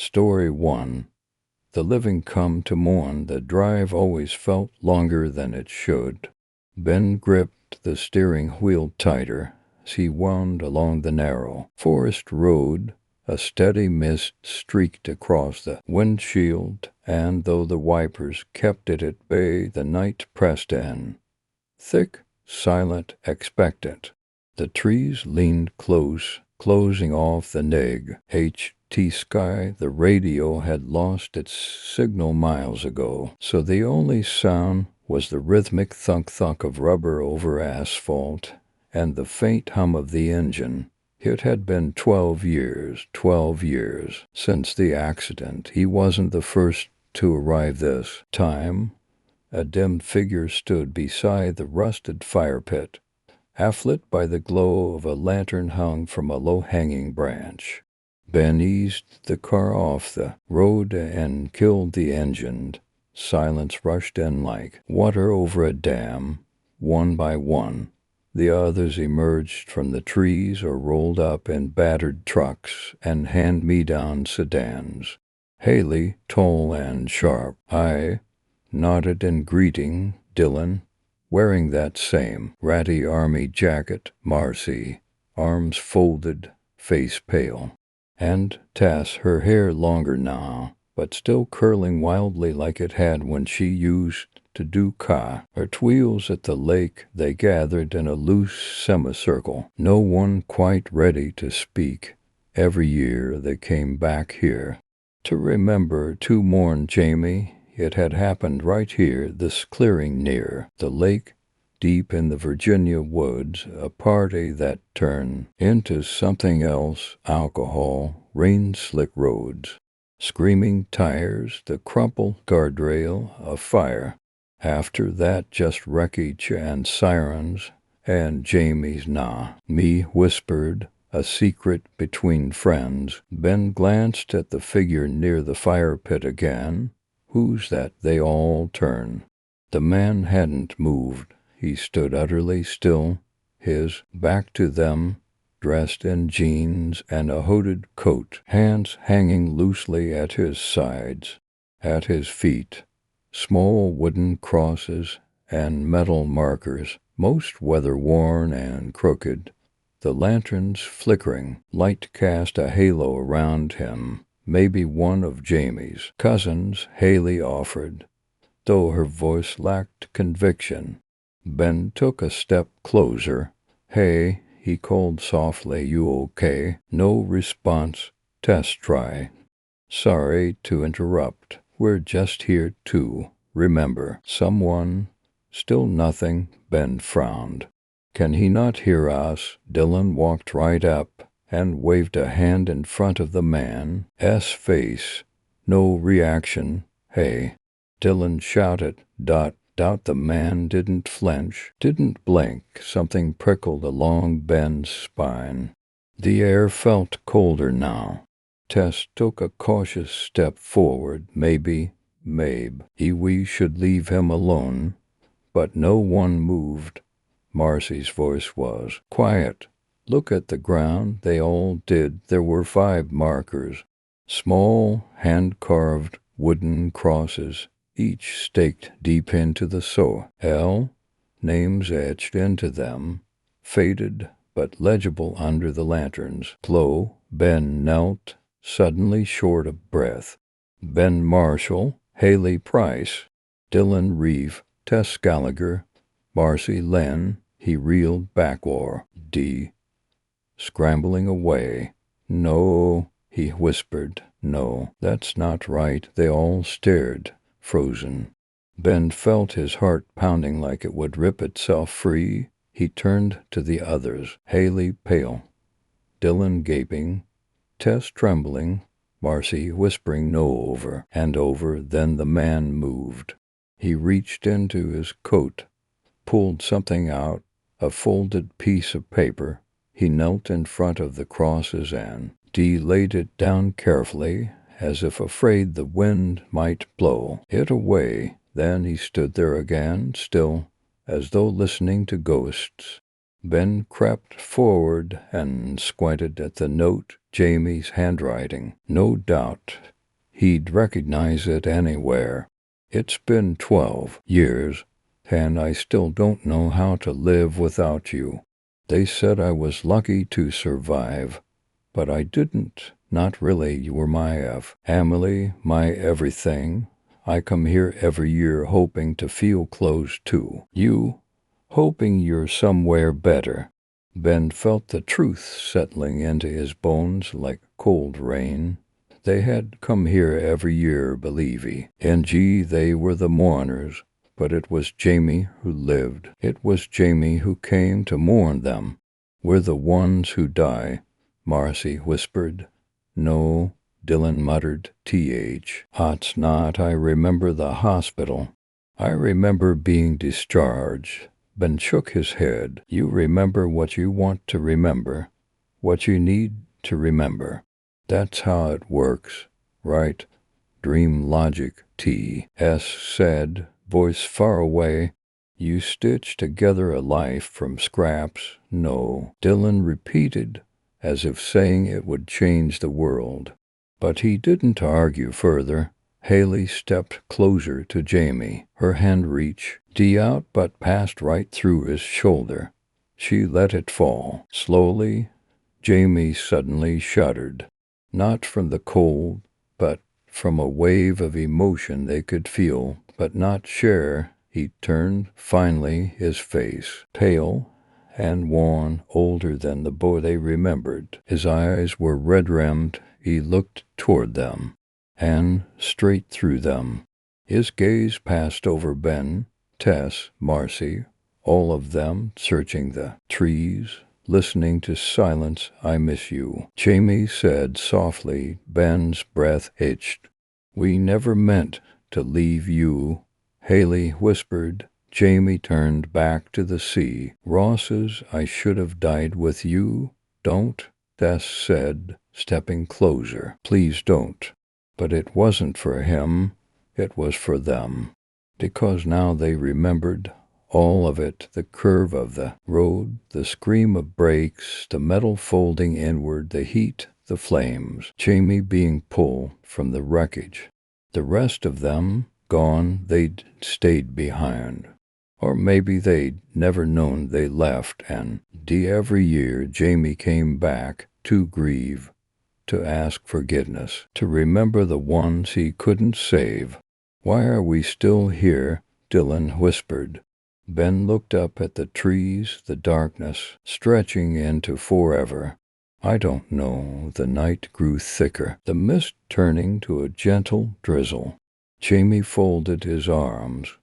Story 1. The living come to mourn. The drive always felt longer than it should. Ben gripped the steering wheel tighter as he wound along the narrow forest road. A steady mist streaked across the windshield, and though the wipers kept it at bay, the night pressed in. Thick, silent, expectant. The trees leaned close, closing off the nig. HT sky. The radio had lost its signal miles ago, so the only sound was the rhythmic thunk-thunk of rubber over asphalt and the faint hum of the engine. It had been 12 years, since the accident. He wasn't the first to arrive this time. A dim figure stood beside the rusted fire pit, half-lit by the glow of a lantern hung from a low-hanging branch. Ben eased the car off the road and killed the engine. Silence rushed in like water over a dam. One by one, the others emerged from the trees or rolled up in battered trucks and hand-me-down sedans. Haley, tall and sharp, nodded in greeting. Dylan, wearing that same ratty army jacket. Marcy, arms folded, face pale. And Tess, her hair longer now, but still curling wildly like it had when she used to do Her wheels at the lake. They gathered in a loose semicircle, no one quite ready to speak. Every year they came back here to remember, to mourn Jamie. It had happened right here, this clearing near the lake, deep in the Virginia woods, a party that turned into something else. Alcohol, rain-slick roads, screaming tires, the crumpled guardrail, a fire. After that, just wreckage and sirens, and Jamie's me whispered, a secret between friends. Ben glanced at the figure near the fire pit again. Who's that? They all turned. The man hadn't moved. He stood utterly still, his back to them, dressed in jeans and a hooded coat, hands hanging loosely at his sides. At his feet, small wooden crosses and metal markers, most weather-worn and crooked. The lanterns flickering, light cast a halo around him. Maybe one of Jamie's cousins, Haley offered, though her voice lacked conviction. Ben took a step closer. "Hey," he called softly, "you okay?" No response. Tess tried. "Sorry to interrupt. We're just here to remember someone." Still nothing. Ben frowned. "Can he not hear us?" Dylan walked right up and waved a hand in front of the man's face. No reaction. "Hey!" Dylan shouted. The man didn't flinch, didn't blink. Something prickled along Ben's spine. The air felt colder now. Tess took a cautious step forward. Maybe we should leave him alone. But no one moved. Marcy's voice was quiet. "Look at the ground." They all did. There were 5 markers. Small, hand-carved wooden crosses, each staked deep into the soil. Names etched into them, faded but legible under the lanterns. Glow. Ben knelt, suddenly short of breath. Ben Marshall, Haley Price, Dylan Reeve, Tess Gallagher, Marcy Lynn. He reeled backward. Scrambling away. "No," he whispered. "No, that's not right." They all stared, frozen. Ben felt his heart pounding like it would rip itself free. He turned to the others. Haley pale, Dylan gaping, Tess trembling, Marcy whispering no over and over. Then the man moved. He reached into his coat, pulled something out, a folded piece of paper. He knelt in front of the crosses and laid it down carefully, as if afraid the wind might blow it away. Then he stood there again, still, as though listening to ghosts. Ben crept forward and squinted at the note. Jamie's handwriting. No doubt he'd recognize it anywhere. It's been 12 years, and I still don't know how to live without you. They said I was lucky to survive, but I didn't. Not really. You were my family, my everything. I come here every year hoping to feel close to you, hoping you're somewhere better. Ben felt the truth settling into his bones like cold rain. They had come here every year, believe ye. And gee, they were the mourners. But it was Jamie who lived. It was Jamie who came to mourn them. We're the ones who die, Marcy whispered. No, Dylan muttered, It's not. I remember the hospital. I remember being discharged. Ben shook his head. You remember what you want to remember, what you need to remember. That's how it works, right? Dream logic, T.S. said, voice far away. You stitch together a life from scraps. No, Dylan repeated, as if saying it would change the world. But he didn't argue further. Haley stepped closer to Jamie, her hand reached out but passed right through his shoulder. She let it fall. Slowly, Jamie suddenly shuddered, not from the cold, but from a wave of emotion they could feel, but not share. He turned, finally, his face, pale and worn, older than the boy they remembered. His eyes were red-rimmed. He looked toward them, and straight through them. His gaze passed over Ben, Tess, Marcy, all of them, searching the trees, listening to silence. I miss you, Jamie said softly. Ben's breath hitched. We never meant to leave you, Haley whispered. Jamie turned back to the sea. Ross's I should have died with you. Don't, Tess said, stepping closer. Please don't. But it wasn't for him. It was for them. Because now they remembered all of it, the curve of the road, the scream of brakes, the metal folding inward, the heat, the flames, Jamie being pulled from the wreckage. The rest of them gone, they'd stayed behind. Or maybe they'd never known they left, and every year Jamie came back to grieve, to ask forgiveness, to remember the ones he couldn't save. Why are we still here? Dylan whispered. Ben looked up at the trees, the darkness, stretching into forever. I don't know. The night grew thicker, the mist turning to a gentle drizzle. Jamie folded his arms,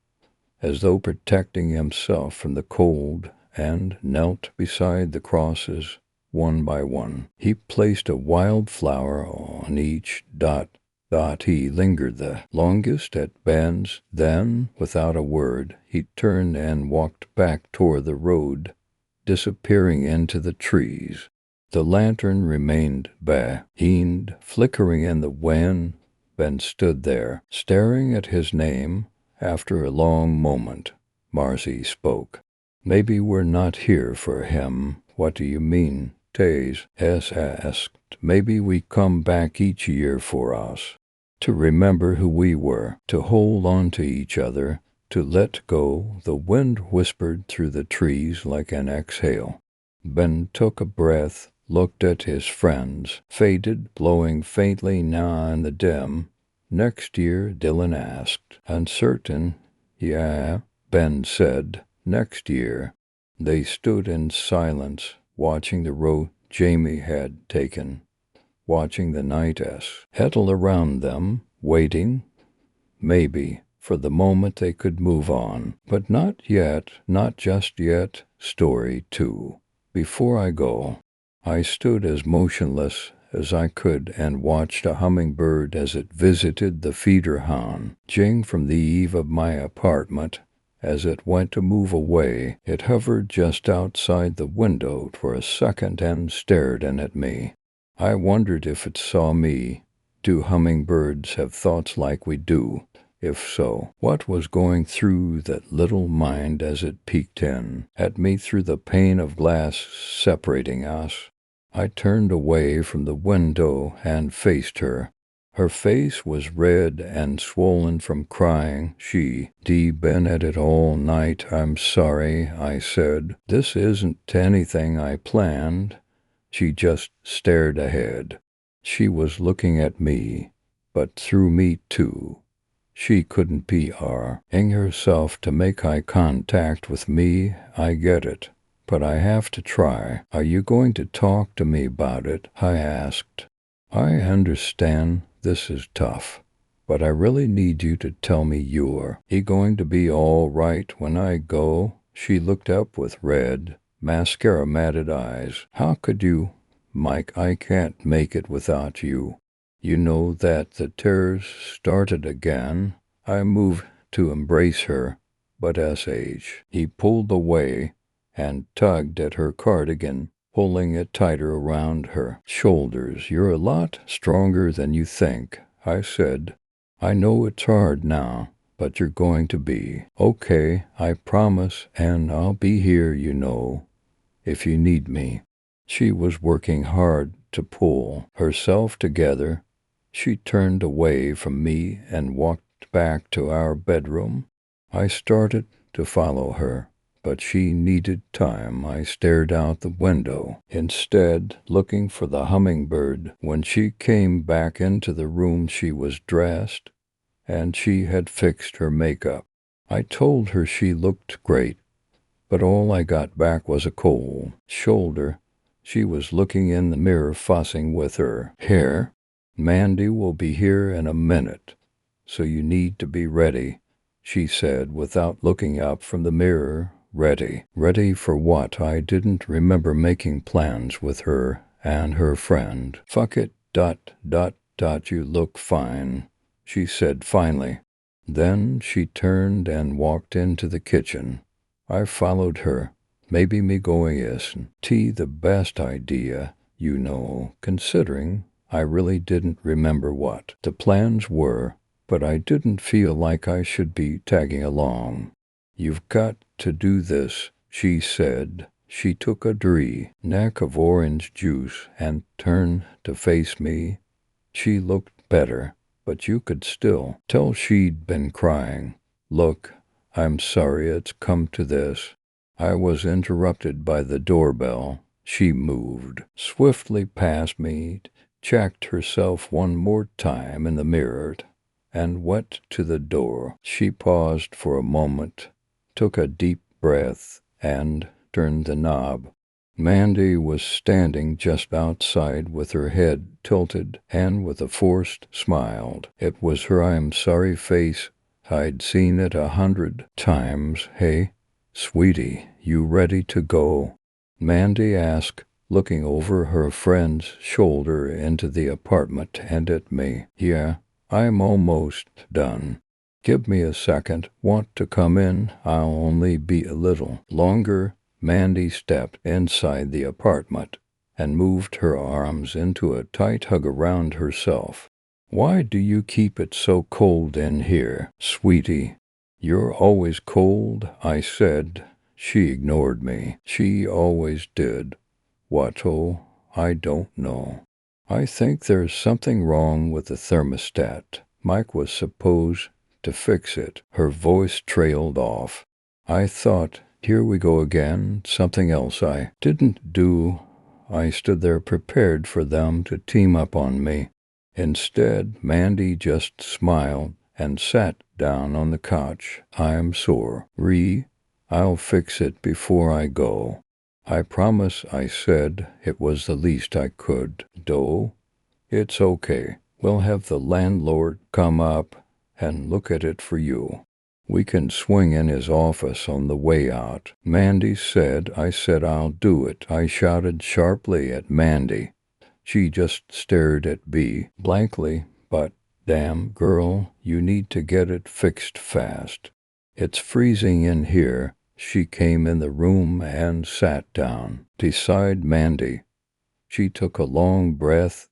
as though protecting himself from the cold, and knelt beside the crosses, one by one. He placed a wild flower on each dot. He lingered the longest at Ben's. Then, without a word, he turned and walked back toward the road, disappearing into the trees. The lantern remained behind, flickering in the wind. Ben stood there, staring at his name. After a long moment, Marcy spoke. Maybe we're not here for him. What do you mean? Taze asked. Maybe we come back each year for us, to remember who we were, to hold on to each other, to let go. The wind whispered through the trees like an exhale. Ben took a breath, looked at his friends, faded, blowing faintly now in the dim. Next year, Dylan asked. Uncertain. Yeah, Ben said. Next year. They stood in silence, watching the road Jamie had taken, watching the night settle around them, waiting, maybe, for the moment they could move on. But not yet, not just yet. Story 2. Before I go, I stood as motionless as I could and watched a hummingbird as it visited the feeder hound, jing from the eave of my apartment. As it went to move away, it hovered just outside the window for a second and stared in at me. I wondered if it saw me. Do hummingbirds have thoughts like we do? If so, what was going through that little mind as it peeked in at me through the pane of glass separating us? I turned away from the window and faced her. Her face was red and swollen from crying. She'd been at it all night. I'm sorry, I said. This isn't anything I planned. She just stared ahead. She was looking at me, but through me too. She couldn't PR-ing herself to make eye contact with me. I get it, but I have to try. Are you going to talk to me about it? I asked. I understand this is tough, but I really need you to tell me you're going to be all right when I go. She looked up with red, mascara-matted eyes. How could you? Mike, I can't make it without you. You know that the tears started again. I moved to embrace her, but he pulled away and tugged at her cardigan, pulling it tighter around her shoulders. You're a lot stronger than you think, I said. I know it's hard now, but you're going to be okay, I promise, and I'll be here, you know, if you need me. She was working hard to pull herself together. She turned away from me and walked back to our bedroom. I started to follow her, but she needed time. I stared out the window, instead looking for the hummingbird. When she came back into the room, she was dressed, and she had fixed her makeup. I told her she looked great, but all I got back was a cold shoulder. She was looking in the mirror, fussing with her hair. Mandy will be here in a minute, so you need to be ready, she said without looking up from the mirror. Ready? Ready for what? I didn't remember making plans with her and her friend. Fuck it, ... You look fine, she said finally. Then she turned and walked into the kitchen. I followed her. Maybe me going isn't the best idea, you know, considering I really didn't remember what the plans were, but I didn't feel like I should be tagging along. You've got to do this, she said. She took a neck of orange juice and turned to face me. She looked better, but you could still tell she'd been crying. Look, I'm sorry it's come to this. I was interrupted by the doorbell. She moved swiftly past me, checked herself one more time in the mirror, and went to the door. She paused for a moment, took a deep breath, and turned the knob. Mandy was standing just outside with her head tilted and with a forced smile. It was her I'm sorry face. I'd seen it 100 times. Hey, sweetie, you ready to go? Mandy asked, looking over her friend's shoulder into the apartment and at me. Yeah, I'm almost done. Give me a second. Want to come in? I'll only be a little longer. Mandy stepped inside the apartment and moved her arms into a tight hug around herself. Why do you keep it so cold in here, sweetie? You're always cold, I said. She ignored me. She always did. What? Oh, I don't know. I think there's something wrong with the thermostat. Mike was supposed to fix it. Her voice trailed off. I thought, here we go again, something else I didn't do. I stood there prepared for them to team up on me. Instead, Mandy just smiled and sat down on the couch. I'm sorry. I'll fix it before I go. I promise, I said. It was the least I could do. It's okay. We'll have the landlord come up and look at it for you. We can swing in his office on the way out. Mandy said. I said I'll do it. I shouted sharply at Mandy. She just stared at me blankly, but, damn girl, you need to get it fixed fast. It's freezing in here. She came in the room and sat down beside Mandy. She took a long breath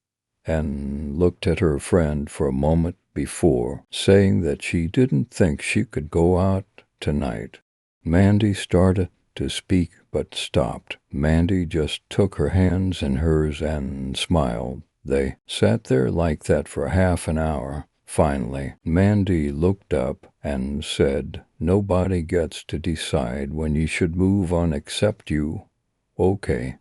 and looked at her friend for a moment before saying that she didn't think she could go out tonight. Mandy started to speak but stopped. Mandy just took her hands in hers and smiled. They sat there like that for half an hour. Finally, Mandy looked up and said, "Nobody gets to decide when you should move on except you. Okay.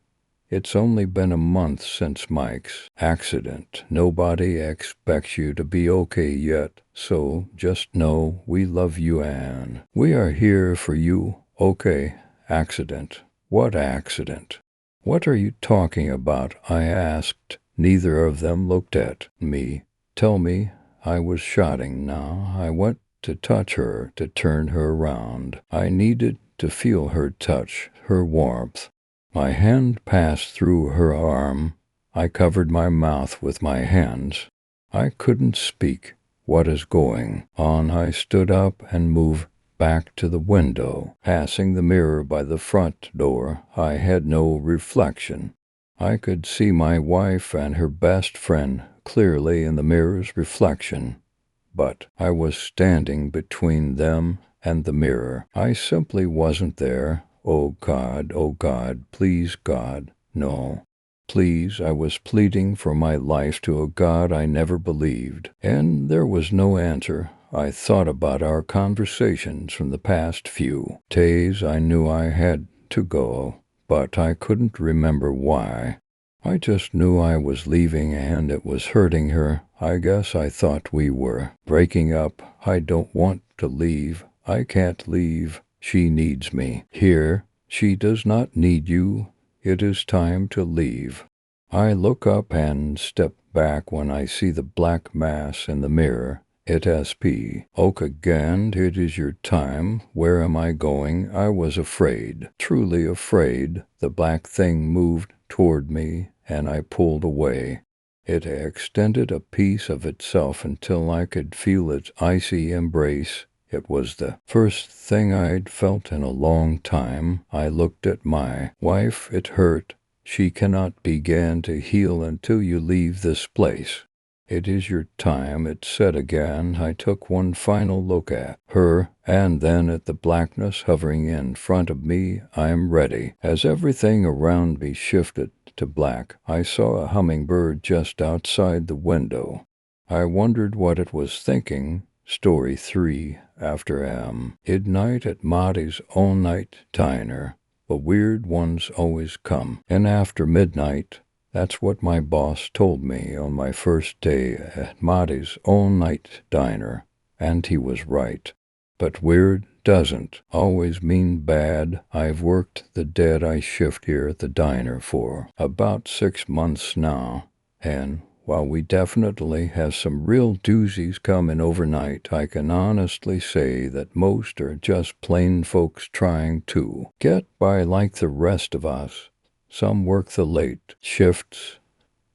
It's only been a month since Mike's accident. Nobody expects you to be okay yet, so just know we love you and we are here for you." "Okay, accident. What accident? What are you talking about?" I asked. Neither of them looked at me. "Tell me." I was shouting now. I went to touch her, to turn her around. I needed to feel her touch, her warmth. My hand passed through her arm. I covered my mouth with my hands. I couldn't speak. "What is going on?" I stood up and moved back to the window. Passing the mirror by the front door, I had no reflection. I could see my wife and her best friend clearly in the mirror's reflection, but I was standing between them and the mirror. I simply wasn't there. Oh God, please God, no. Please, I was pleading for my life to a God I never believed, and there was no answer. I thought about our conversations from the past few days. I knew I had to go, but I couldn't remember why. I just knew I was leaving and it was hurting her. I guess I thought we were breaking up. I don't want to leave. I can't leave. She needs me here. She does not need you. It is time to leave. I look up and step back when I see the black mass in the mirror. It SP. "Oak again, it is your time. Where am I going?" I was afraid, truly afraid. The black thing moved toward me, and I pulled away. It extended a piece of itself until I could feel its icy embrace. It was the first thing I'd felt in a long time. I looked at my wife. It hurt. "She cannot begin to heal until you leave this place. It is your time," it said again. I took one final look at her, and then at the blackness hovering in front of me. "I'm ready." As everything around me shifted to black, I saw a hummingbird just outside the window. I wondered what it was thinking. Story 3 after midnight at Marty's all-night diner. The weird ones always come, and after midnight. That's what my boss told me on my first day at Marty's all-night diner, and he was right. But weird doesn't always mean bad. I've worked the dead-eye shift here at the diner for about 6 months now, and while we definitely have some real doozies coming overnight, I can honestly say that most are just plain folks trying to get by like the rest of us. Some work the late shifts.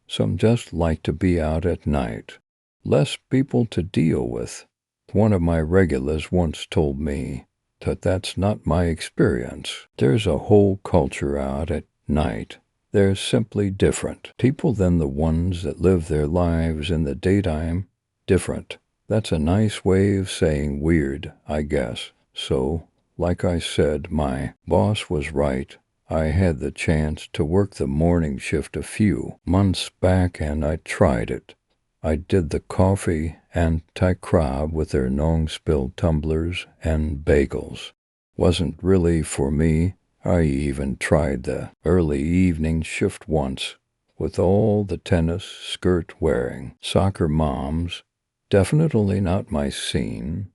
Some just like to be out at night. Less people to deal with. One of my regulars once told me that that's not my experience. There's a whole culture out at night. They're simply different people than the ones that live their lives in the daytime. Different. That's a nice way of saying weird, I guess. So, like I said, my boss was right. I had the chance to work the morning shift a few months back, and I tried it. I did the coffee anti-crab with their non-spilled tumblers and bagels. Wasn't really for me. I even tried the early evening shift once, with all the tennis skirt-wearing soccer moms. Definitely not my scene.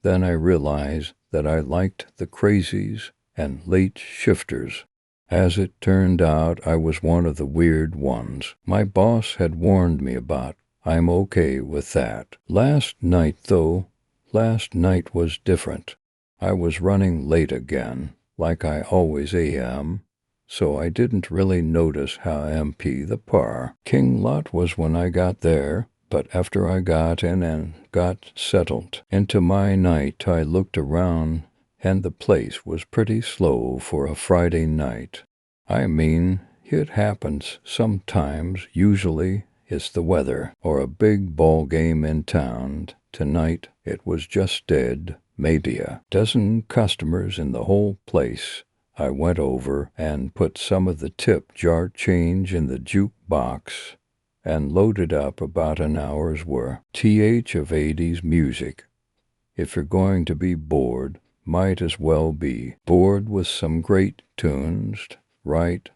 Then I realized that I liked the crazies and late shifters. As it turned out, I was one of the weird ones my boss had warned me about. I'm okay with that. Last night was different. I was running late again, like I always am, so I didn't really notice how empty the parking lot was when I got there. But after I got in and got settled into my night, I looked around, and the place was pretty slow for a Friday night. I mean, it happens sometimes. Usually it's the weather or a big ball game in town. Tonight it was just dead. Maybe a dozen customers in the whole place. I went over and put some of the tip jar change in the jukebox and loaded up about an hour's worth of 80s music. If you're going to be bored, might as well be bored with some great tunes, right?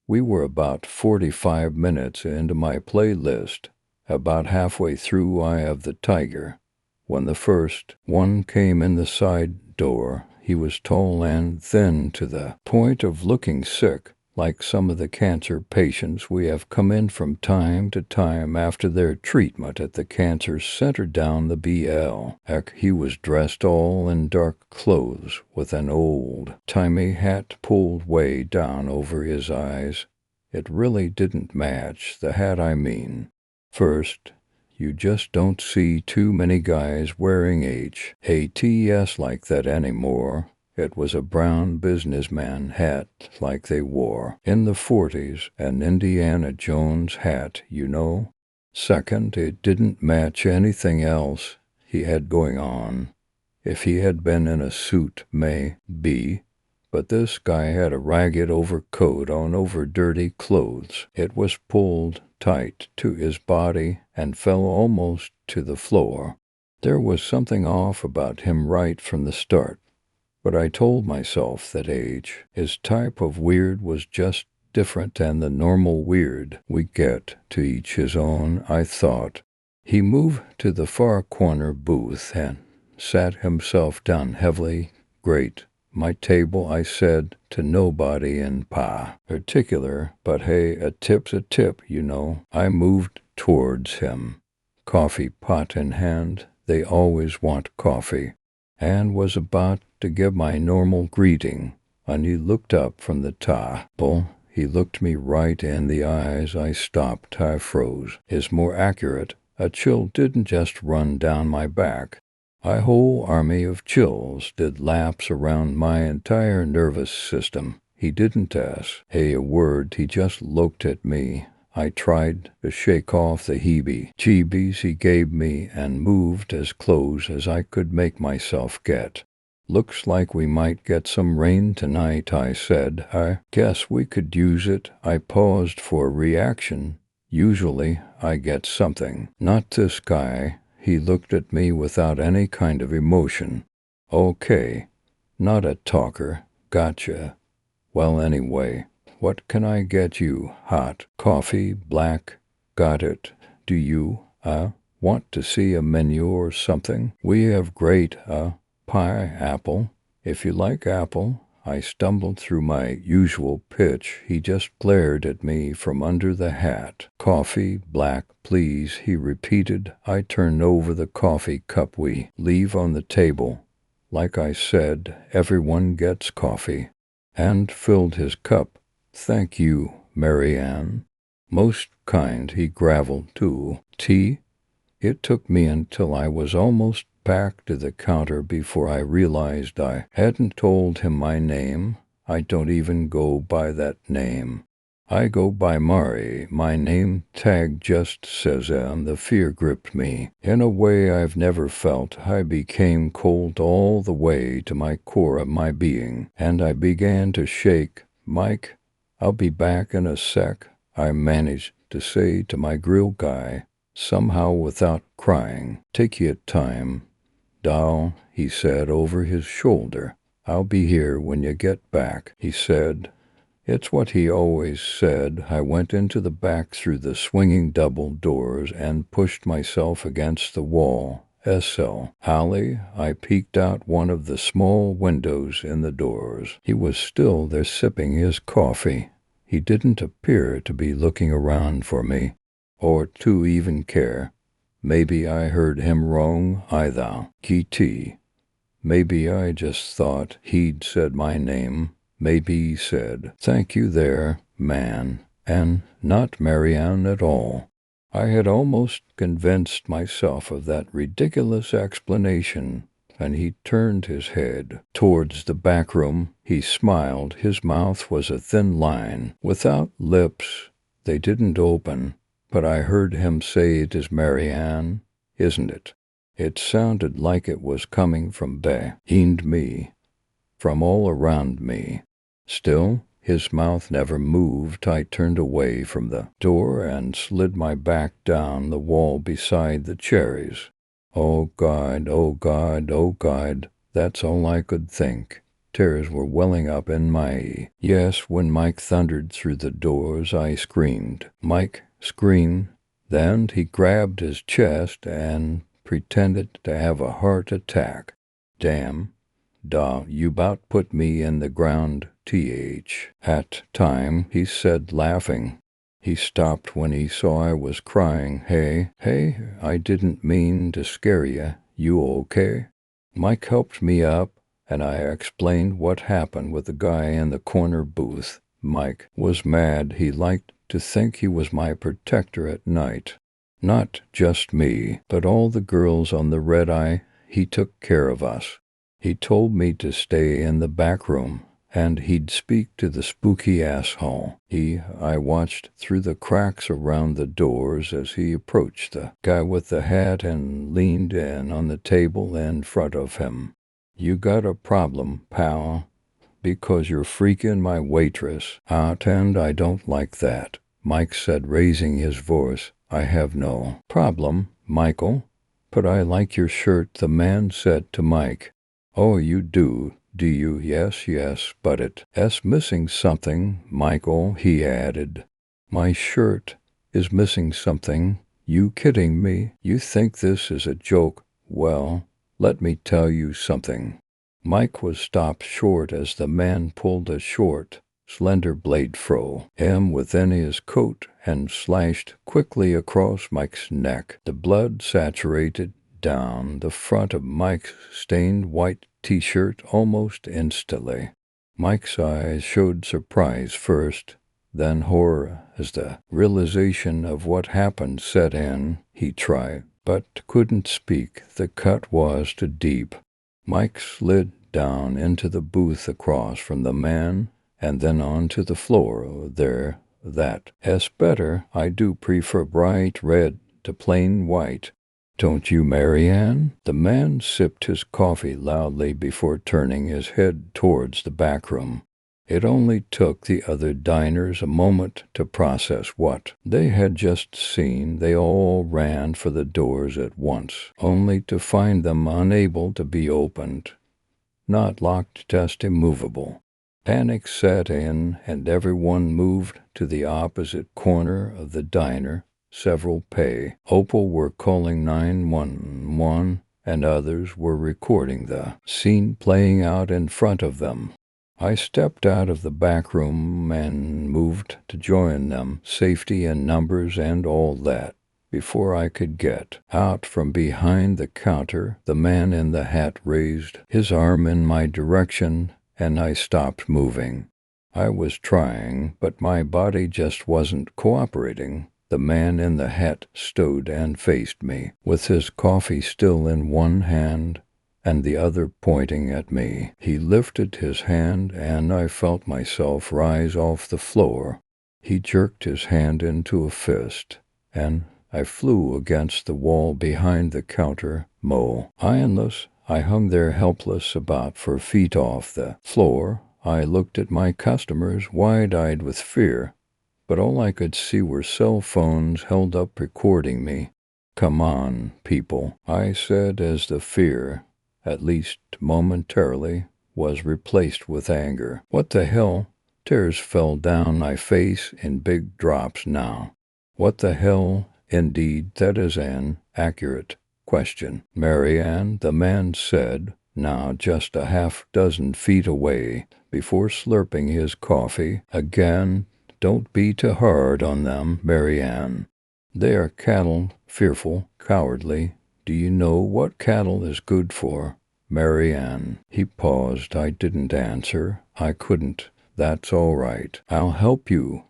We were about 45 minutes into my playlist, about halfway through Eye of the Tiger, when the first one came in the side door. He was tall and thin to the point of looking sick, like some of the cancer patients we have come in from time to time after their treatment at the cancer center down the BL. Heck, he was dressed all in dark clothes with an old-timey hat pulled way down over his eyes. It really didn't match the hat, I mean. First, you just don't see too many guys wearing hats like that anymore. It was a brown businessman hat like they wore in the 40s, an Indiana Jones hat, you know. Second, it didn't match anything else he had going on. If he had been in a suit, maybe, but this guy had a ragged overcoat on over dirty clothes. It was pulled tight to his body and fell almost to the floor. There was something off about him right from the start. But I told myself that his type of weird was just different than the normal weird we get. To each his own, I thought. He moved to the far corner booth and sat himself down heavily. Great. My table, I said to nobody in particular, but hey, a tip's a tip, you know. I moved towards him, coffee pot in hand. They always want coffee, and was about to give my normal greeting, and he looked up from the table. He looked me right in the eyes. I stopped. I froze. Is more accurate. A chill didn't just run down my back. A whole army of chills did laps around my entire nervous system. He didn't ask a word. He just looked at me. I tried to shake off the heebie-jeebies he gave me and moved as close as I could make myself get. Looks like we might get some rain tonight, I said. I guess we could use it. I paused for a reaction. Usually I get something. Not this guy. He looked at me without any kind of emotion. Okay, not a talker. Gotcha. Well, anyway, what can I get you? Hot coffee, black? Got it. Do you, want to see a menu or something? We have great, pineapple. If you like apple. I stumbled through my usual pitch. He just glared at me from under the hat. Coffee, black, please, he repeated. I turned over the coffee cup we leave on the table. Like I said, everyone gets coffee. And filled his cup. Thank you, Marianne. Most kind, he gravelled too. Tea? It took me until I was almost back to the counter before I realized I hadn't told him my name. I don't even go by that name. I go by Mari. My name tag just says the fear gripped me. In a way I've never felt. I became cold all the way to my core of my being, and I began to shake. Mike, I'll be back in a sec, I managed to say to my grill guy, somehow without crying. Take your time. Doll, he said over his shoulder. I'll be here when you get back, he said. It's what he always said. I went into the back through the swinging double doors and pushed myself against the wall. Hallie, I peeked out one of the small windows in the doors. He was still there sipping his coffee. He didn't appear to be looking around for me, or to even care. Maybe I heard him wrong either. Kitty. Maybe I just thought he'd said my name. Maybe he said, thank you there, man, and not Marianne at all. I had almost convinced myself of that ridiculous explanation, and he turned his head towards the back room. He smiled. His mouth was a thin line, without lips. They didn't open. But I heard him say it is Marianne, isn't it? It sounded like it was coming from behind me, from all around me. Still, his mouth never moved. I turned away from the door and slid my back down the wall beside the cherries. Oh God, oh God, oh God, that's all I could think. Tears were welling up in my... Yes, when Mike thundered through the doors, I screamed. Mike screamed. Then he grabbed his chest and pretended to have a heart attack. Damn. Da, you 'bout put me in the ground, at time, he said, laughing. He stopped when he saw I was crying. Hey, I didn't mean to scare you. You okay? Mike helped me up, and I explained what happened with the guy in the corner booth. Mike was mad. He liked to think he was my protector at night. Not just me, but all the girls on the red eye. He took care of us. He told me to stay in the back room, and he'd speak to the spooky asshole. I watched through the cracks around the doors as he approached the guy with the hat and leaned in on the table in front of him. You got a problem, pal, because you're freaking my waitress out, and I don't like that, Mike said, raising his voice. I have no problem, Michael, but I like your shirt, the man said to Mike. Oh, you do you? Yes, but it's missing something, Michael, he added. My shirt is missing something. You kidding me? You think this is a joke? Well, let me tell you something. Mike was stopped short as the man pulled a short, slender blade from him within his coat and slashed quickly across Mike's neck. The blood saturated down the front of Mike's stained white t-shirt almost instantly. Mike's eyes showed surprise first, then horror as the realization of what happened set in. He tried, but couldn't speak. The cut was too deep. Mike slid down into the booth across from the man and then onto the floor there. That's better. I do prefer bright red to plain white. Don't you, Marianne? The man sipped his coffee loudly before turning his head towards the back room. It only took the other diners a moment to process what they had just seen. They all ran for the doors at once, only to find them unable to be opened. Not locked, just immovable. Panic set in, and everyone moved to the opposite corner of the diner. Several Opal were calling 911, and others were recording the scene playing out in front of them. I stepped out of the back room and moved to join them, safety in numbers and all that. Before I could get out from behind the counter, the man in the hat raised his arm in my direction, and I stopped moving. I was trying, but my body just wasn't cooperating. The man in the hat stood and faced me, with his coffee still in one hand and the other pointing at me. He lifted his hand, and I felt myself rise off the floor. He jerked his hand into a fist, and I flew against the wall behind the counter. Ironless, I hung there helpless, about 4 feet off the floor. I looked at my customers, wide-eyed with fear, but all I could see were cell phones held up recording me. Come on, people, I said as the fear, at least momentarily, was replaced with anger. What the hell? Tears fell down my face in big drops now. What the hell? Indeed, that is an accurate question, Marianne, the man said, now just a half-dozen feet away, before slurping his coffee. Again, don't be too hard on them, Marianne. They are cattle, fearful, cowardly. Do you know what cattle is good for, Marianne? He paused. I didn't answer. I couldn't. That's all right. I'll help you.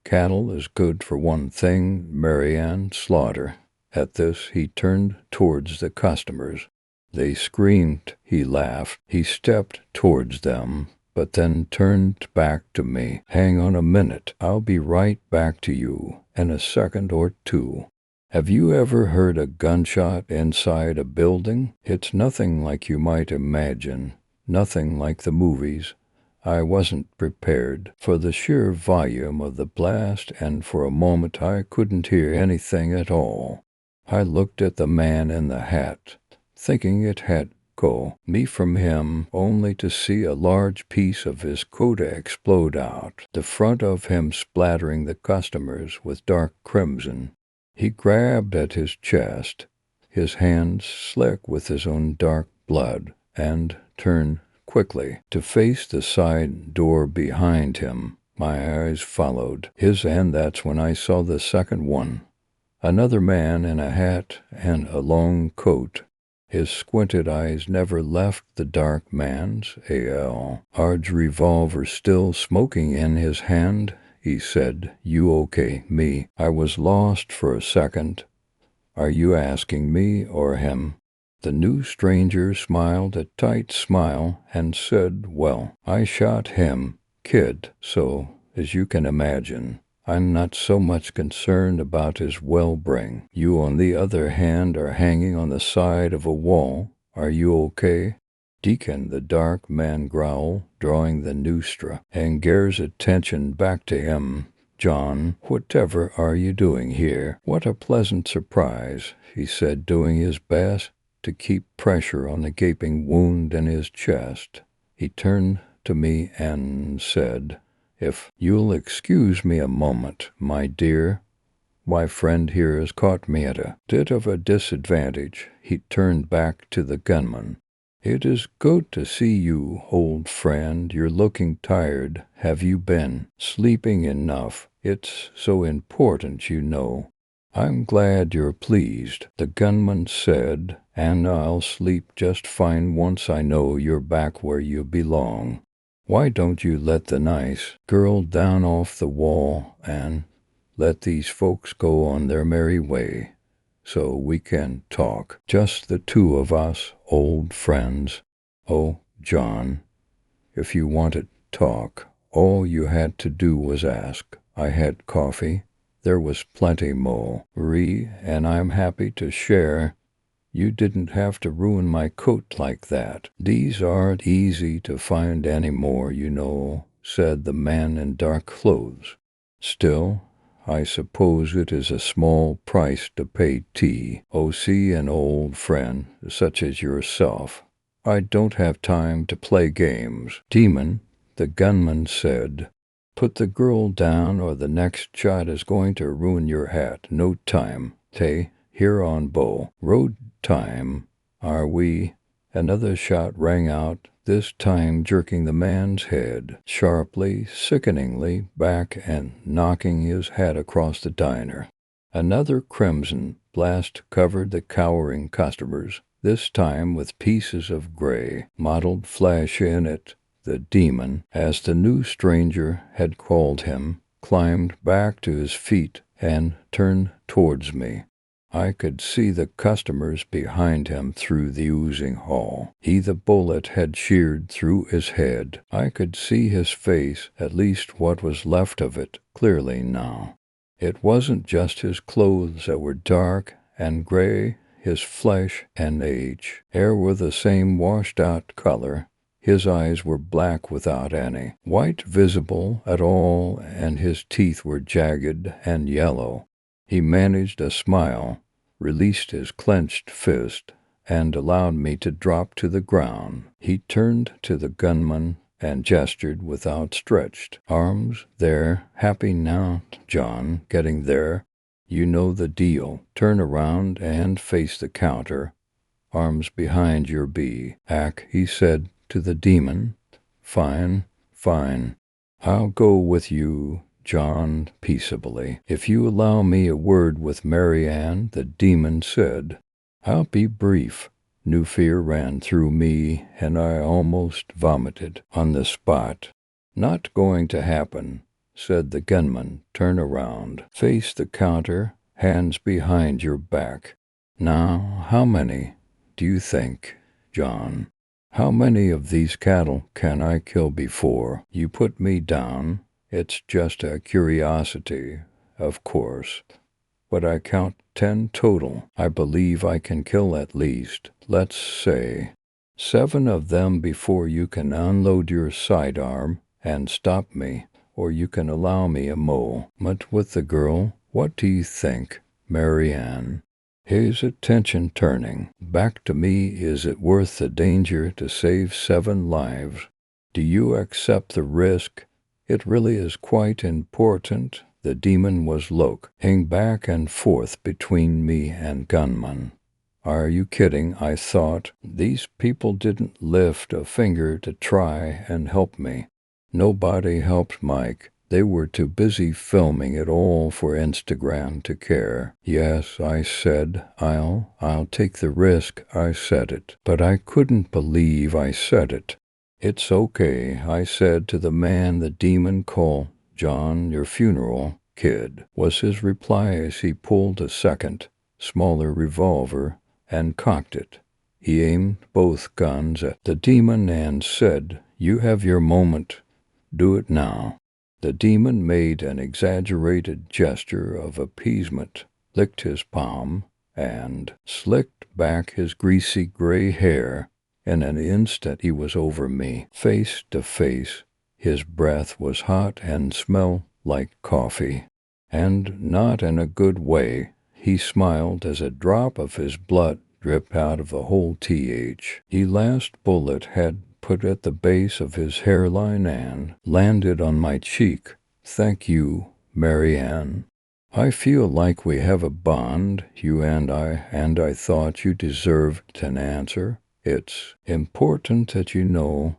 Cattle is good for one thing, Marianne, slaughter. At this, he turned towards the customers. They screamed. He laughed. He stepped towards them, but then turned back to me. Hang on a minute. I'll be right back to you in a second or two. Have you ever heard a gunshot inside a building? It's nothing like you might imagine, nothing like the movies. I wasn't prepared for the sheer volume of the blast, and for a moment I couldn't hear anything at all. I looked at the man in the hat, thinking it had go me from him, only to see a large piece of his coat explode out, the front of him splattering the customers with dark crimson. He grabbed at his chest, his hands slick with his own dark blood, and turned quickly to face the side door behind him. My eyes followed his, and that's when I saw the second one. Another man in a hat and a long coat. His squinted eyes never left the dark man's. Ar's revolver still smoking in his hand. He said, "You okay, me?" I was lost for a second. "Are you asking me or him?" The new stranger smiled a tight smile and said, "Well, I shot him, kid, so, as you can imagine, I'm not so much concerned about his well-being. You, on the other hand, are hanging on the side of a wall. Are you okay?" "Deacon," the dark man growled, drawing the noostra, and Gare's attention back to him. "John, whatever are you doing here?" "What a pleasant surprise," he said, doing his best to keep pressure on the gaping wound in his chest. He turned to me and said, "If you'll excuse me a moment, my dear, my friend here has caught me at a bit of a disadvantage." He turned back to the gunman. "It is good to see you, old friend. You're looking tired. Have you been sleeping enough? It's so important, you know." "I'm glad you're pleased," the gunman said, "and I'll sleep just fine once I know you're back where you belong. Why don't you let the nice girl down off the wall and let these folks go on their merry way, so we can talk, just the two of us, old friends? Oh, John, if you wanted to talk, all you had to do was ask. I had coffee. There was plenty more, and I'm happy to share. You didn't have to ruin my coat like that." "These aren't easy to find any more, you know," said the man in dark clothes. "Still, I suppose it is a small price to pay see an old friend such as yourself. I don't have time to play games." "Demon," the gunman said, "put the girl down or the next shot is going to ruin your hat. No time, here on Bow Road time, are we?" Another shot rang out, this time jerking the man's head sharply, sickeningly back and knocking his hat across the diner. Another crimson blast covered the cowering customers, this time with pieces of gray mottled flesh in it. The demon, as the new stranger had called him, climbed back to his feet and turned towards me. I could see the customers behind him through the oozing hall. The bullet had sheared through his head. I could see his face, at least what was left of it, clearly now. It wasn't just his clothes that were dark and gray. His flesh and hair were the same washed-out color. His eyes were black without any white visible at all, and his teeth were jagged and yellow. He managed a smile, released his clenched fist, and allowed me to drop to the ground. He turned to the gunman and gestured with outstretched arms. "There, happy now, John, getting there. You know the deal. Turn around and face the counter. Arms behind your back," he said to the demon. "Fine, fine. I'll go with you, John, peaceably. If you allow me a word with Mary Ann," the demon said. "I'll be brief." New fear ran through me, and I almost vomited on the spot. "Not going to happen," said the gunman. "Turn around. Face the counter. Hands behind your back. Now, how many do you think, John? How many of these cattle can I kill before you put me down? It's just a curiosity, of course, but I count 10 total. I believe I can kill at least, let's say, 7 of them before you can unload your sidearm and stop me, or you can allow me a moment with the girl. What do you think, Mary Ann? His attention turning back to me. Is it worth the danger to save 7 lives? Do you accept the risk? It really is quite important. The demon was looking back and forth between me and gunman. Are you kidding? I thought. These people didn't lift a finger to try and help me. Nobody helped Mike. They were too busy filming it all for Instagram to care. Yes, I said, I'll take the risk. I said it. But I couldn't believe I said it. It's okay, I said to the man the demon called. John, your funeral, kid, was his reply as he pulled a second, smaller revolver and cocked it. He aimed both guns at the demon and said, you have your moment. Do it now. The demon made an exaggerated gesture of appeasement, licked his palm, and slicked back his greasy gray hair. In an instant he was over me, face to face. His breath was hot and smelled like coffee. And not in a good way. He smiled as a drop of his blood dripped out of the whole th. The last bullet had put at the base of his hairline and landed on my cheek. Thank you, Mary Ann. I feel like we have a bond, you and I thought you deserved an answer. It's important that you know.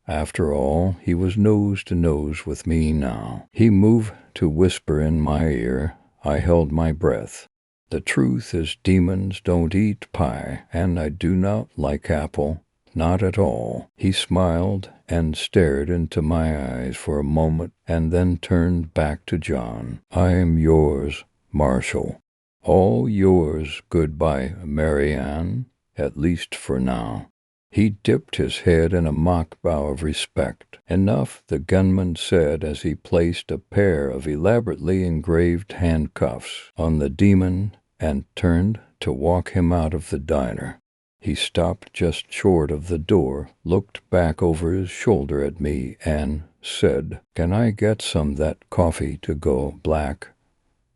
After all, he was nose to nose with me now. He moved to whisper in my ear. I held my breath. The truth is demons don't eat pie, and I do not like apple. Not at all. He smiled and stared into my eyes for a moment and then turned back to John. I am yours, Marshall. All yours. Goodbye, Mary Ann, at least for now. He dipped his head in a mock bow of respect. Enough, the gunman said as he placed a pair of elaborately engraved handcuffs on the demon and turned to walk him out of the diner. He stopped just short of the door, looked back over his shoulder at me, and said, can I get some that coffee to go black?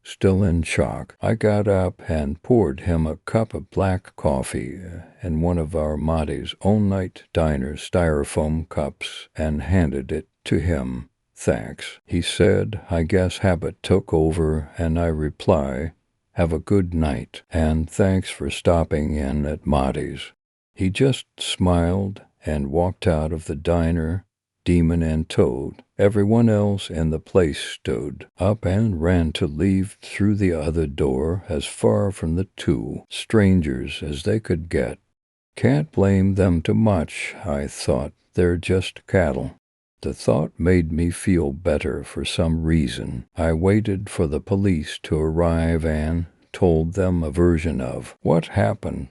Still in shock, I got up and poured him a cup of black coffee in one of our Marty's all-night diner styrofoam cups and handed it to him. Thanks, he said. I guess habit took over, and I reply, have a good night, and thanks for stopping in at Marty's. He just smiled and walked out of the diner, demon and toad. Everyone else in the place stood up and ran to leave through the other door, as far from the two strangers as they could get. Can't blame them too much, I thought. They're just cattle. The thought made me feel better for some reason. I waited for the police to arrive and told them a version of what happened,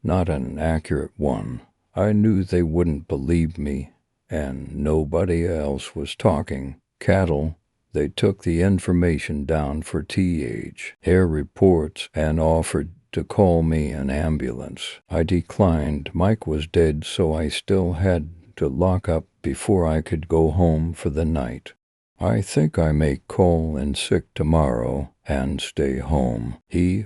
not an accurate one. I knew they wouldn't believe me, and nobody else was talking. Cattle. They took the information down for air reports and offered to call me an ambulance. I declined. Mike was dead, so I still had to lock up before I could go home for the night. I think I may call in sick tomorrow and stay home.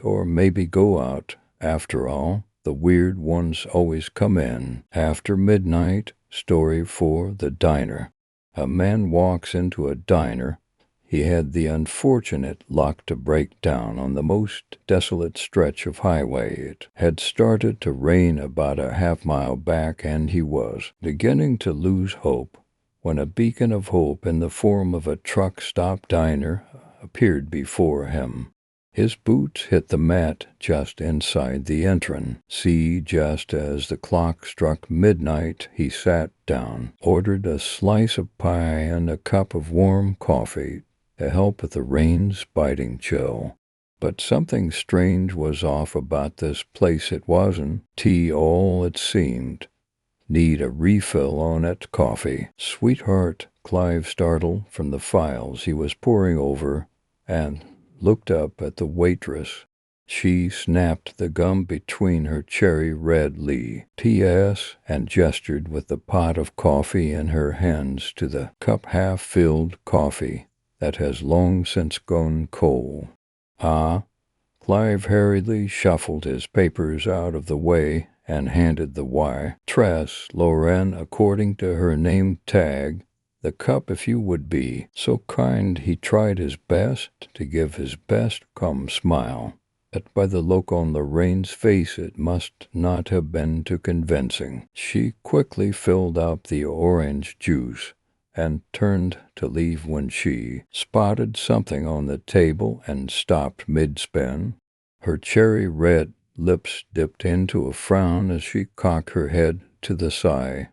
Or maybe go out. After all, the weird ones always come in after midnight. Story for the diner. A man walks into a diner. He had the unfortunate luck to break down on the most desolate stretch of highway. It had started to rain about a half-mile back, and he was beginning to lose hope when a beacon of hope in the form of a truck-stop diner appeared before him. His boots hit the mat just inside the entrance. Just as the clock struck midnight, he sat down, ordered a slice of pie and a cup of warm coffee to help with the rain's biting chill. But something strange was off about this place. It wasn't tea all it seemed. Need a refill on it coffee. Sweetheart, Clive startled from the files he was poring over and looked up at the waitress. She snapped the gum between her cherry red lips and gestured with the pot of coffee in her hands to the cup half-filled coffee that has long since gone cold. Ah, Clive hurriedly shuffled his papers out of the way and handed the wire. Tress Loren according to her name tag. The cup if you would be so kind. He tried his best to give his best smile. But by the look on Lorraine's face it must not have been too convincing. She quickly filled up the orange juice and turned to leave when she spotted something on the table and stopped mid-spin. Her cherry red lips dipped into a frown as she cocked her head to the side.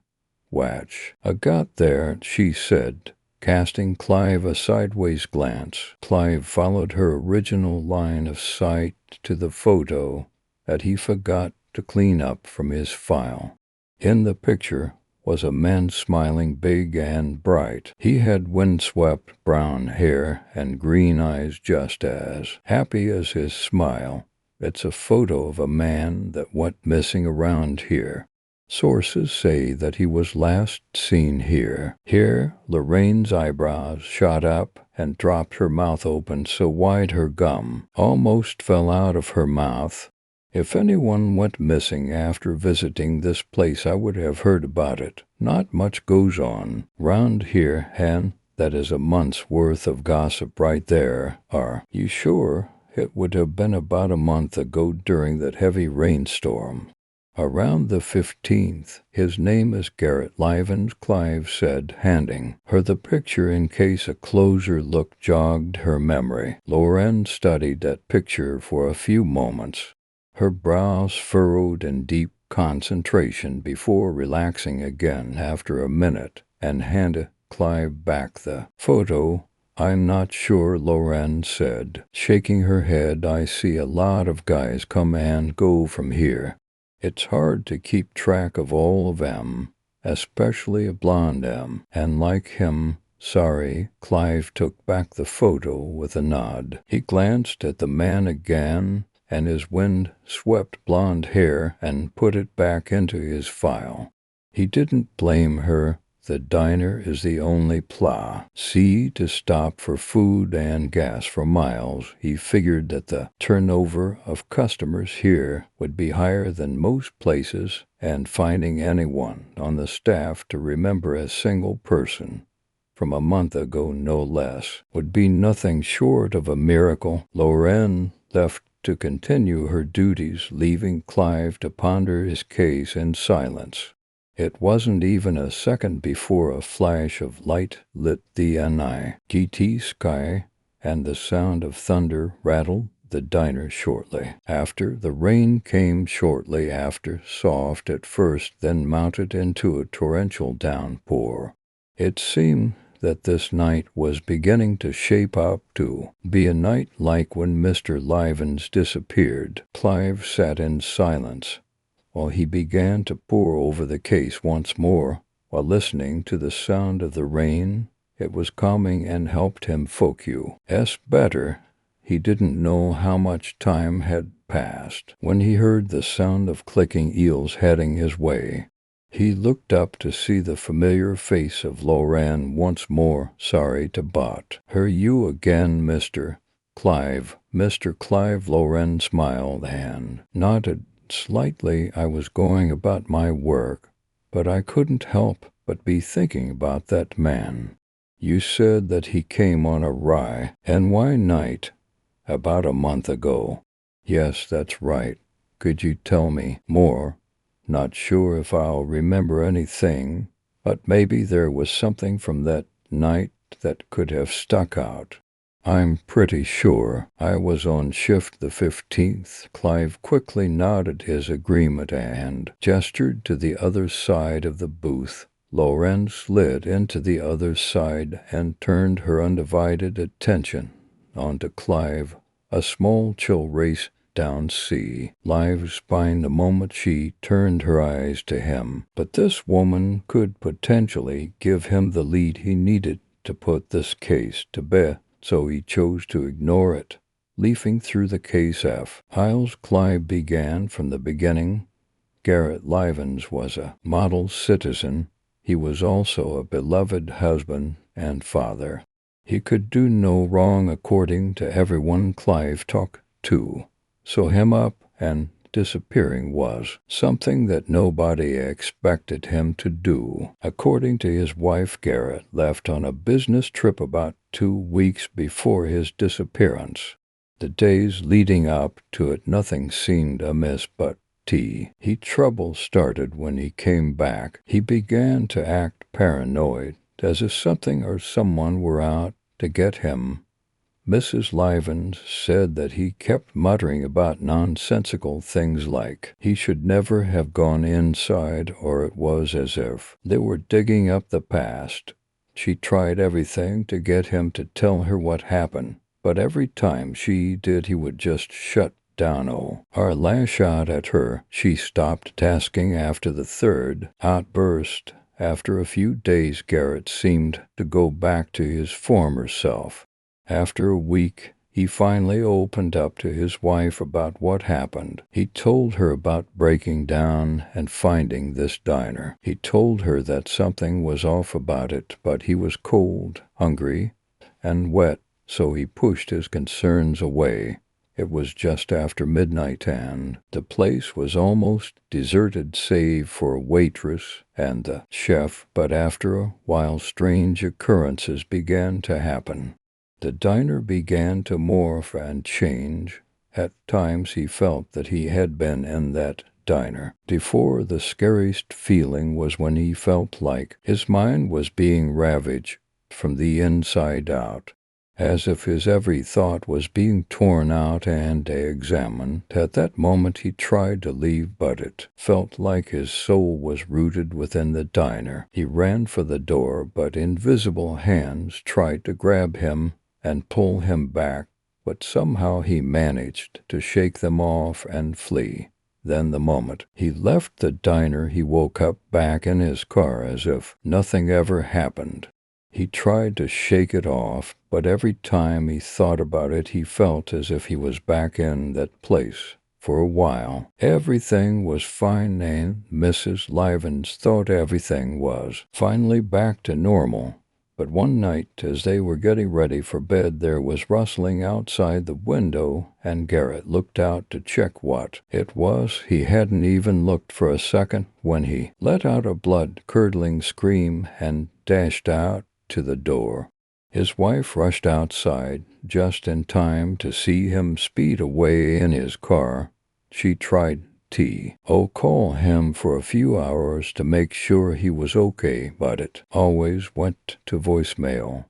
"Watch. I got there," she said, casting Clive a sideways glance. Clive followed her original line of sight to the photo that he forgot to clean up from his file. In the picture was a man smiling big and bright. He had windswept brown hair and green eyes just as happy as his smile. It's a photo of a man that went missing around here. Sources say that he was last seen here. Here, Lorraine's eyebrows shot up and dropped her mouth open so wide her gum almost fell out of her mouth. If anyone went missing after visiting this place, I would have heard about it. Not much goes on round here, and that is a month's worth of gossip right there. Are you sure? It would have been about a month ago during that heavy rainstorm. Around the 15th. His name is Garrett Livens, Clive said, handing her the picture in case a closer look jogged her memory. Loren studied that picture for a few moments, her brows furrowed in deep concentration before relaxing again after a minute, and handed Clive back the photo. "I'm not sure," Loren said, shaking her head. "I see a lot of guys come and go from here. It's hard to keep track of all of them, especially a blonde and like him." "Sorry." Clive took back the photo with a nod. He glanced at the man again and his wind-swept blonde hair and put it back into his file. He didn't blame her. The diner is the only place to stop for food and gas for miles. He figured that the turnover of customers here would be higher than most places, and finding anyone on the staff to remember a single person from a month ago no less would be nothing short of a miracle. Loren left to continue her duties, leaving Clive to ponder his case in silence. It wasn't even a second before a flash of light lit the night sky, and the sound of thunder rattled the diner shortly after. The rain came shortly after, soft at first, then mounted into a torrential downpour. It seemed that this night was beginning to shape up to be a night like when Mr. Livens disappeared. Clive sat in silence while he began to pore over the case once more, while listening to the sound of the rain. It was calming and helped him focus better. He didn't know how much time had passed when he heard the sound of clicking eels heading his way. He looked up to see the familiar face of Loren once more. "Sorry to bother her. You again, Mr. Clive." "Mr. Clive." Loren smiled and nodded slightly. "I was going about my work, but I couldn't help but be thinking about that man. You said that he came on a rye, and why night, about a month ago." "Yes, that's right. Could you tell me more?" "Not sure if I'll remember anything, but maybe there was something from that night that could have stuck out." "I'm pretty sure I was on shift the 15th. Clive quickly nodded his agreement and gestured to the other side of the booth. Loren slid into the other side and turned her undivided attention onto Clive. A small chill raced down Clive's spine the moment she turned her eyes to him. But this woman could potentially give him the lead he needed to put this case to bed, so he chose to ignore it. leafing through the case F. Aisles Clive began from the beginning. Garrett Livens was a model citizen. He was also a beloved husband and father. He could do no wrong according to everyone Clive talked to. So him up and disappearing was something that nobody expected him to do. According to his wife, Garrett left on a business trip about 2 weeks before his disappearance. The days leading up to it, nothing seemed amiss but tea. Trouble started when he came back. He began to act paranoid, as if something or someone were out to get him. Mrs. Livens said that he kept muttering about nonsensical things like he should never have gone inside, or it was as if they were digging up the past. She tried everything to get him to tell her what happened, but every time she did he would just shut down or lash out at her. She stopped asking after the third outburst. After a few days, Garrett seemed to go back to his former self. After a week, he finally opened up to his wife about what happened. He told her about breaking down and finding this diner. He told her that something was off about it, but he was cold, hungry, and wet, so he pushed his concerns away. It was just after midnight, and the place was almost deserted save for a waitress and the chef, but after a while strange occurrences began to happen. The diner began to morph and change. At times he felt that he had been in that diner before. The scariest feeling was when he felt like his mind was being ravaged from the inside out, as if his every thought was being torn out and examined. At that moment he tried to leave, but it felt like his soul was rooted within the diner. He ran for the door, but invisible hands tried to grab him and pull him back, but somehow he managed to shake them off and flee. Then the moment he left the diner, he woke up back in his car as if nothing ever happened. He tried to shake it off, but every time he thought about it, he felt as if he was back in that place. For a while, everything was fine, and Mrs. Livens thought everything was finally back to normal. But one night, as they were getting ready for bed, there was rustling outside the window, and Garrett looked out to check what it was. He hadn't even looked for a second when he let out a blood-curdling scream and dashed out to the door. His wife rushed outside just in time to see him speed away in his car. She tried call him for a few hours to make sure he was okay, but it always went to voicemail.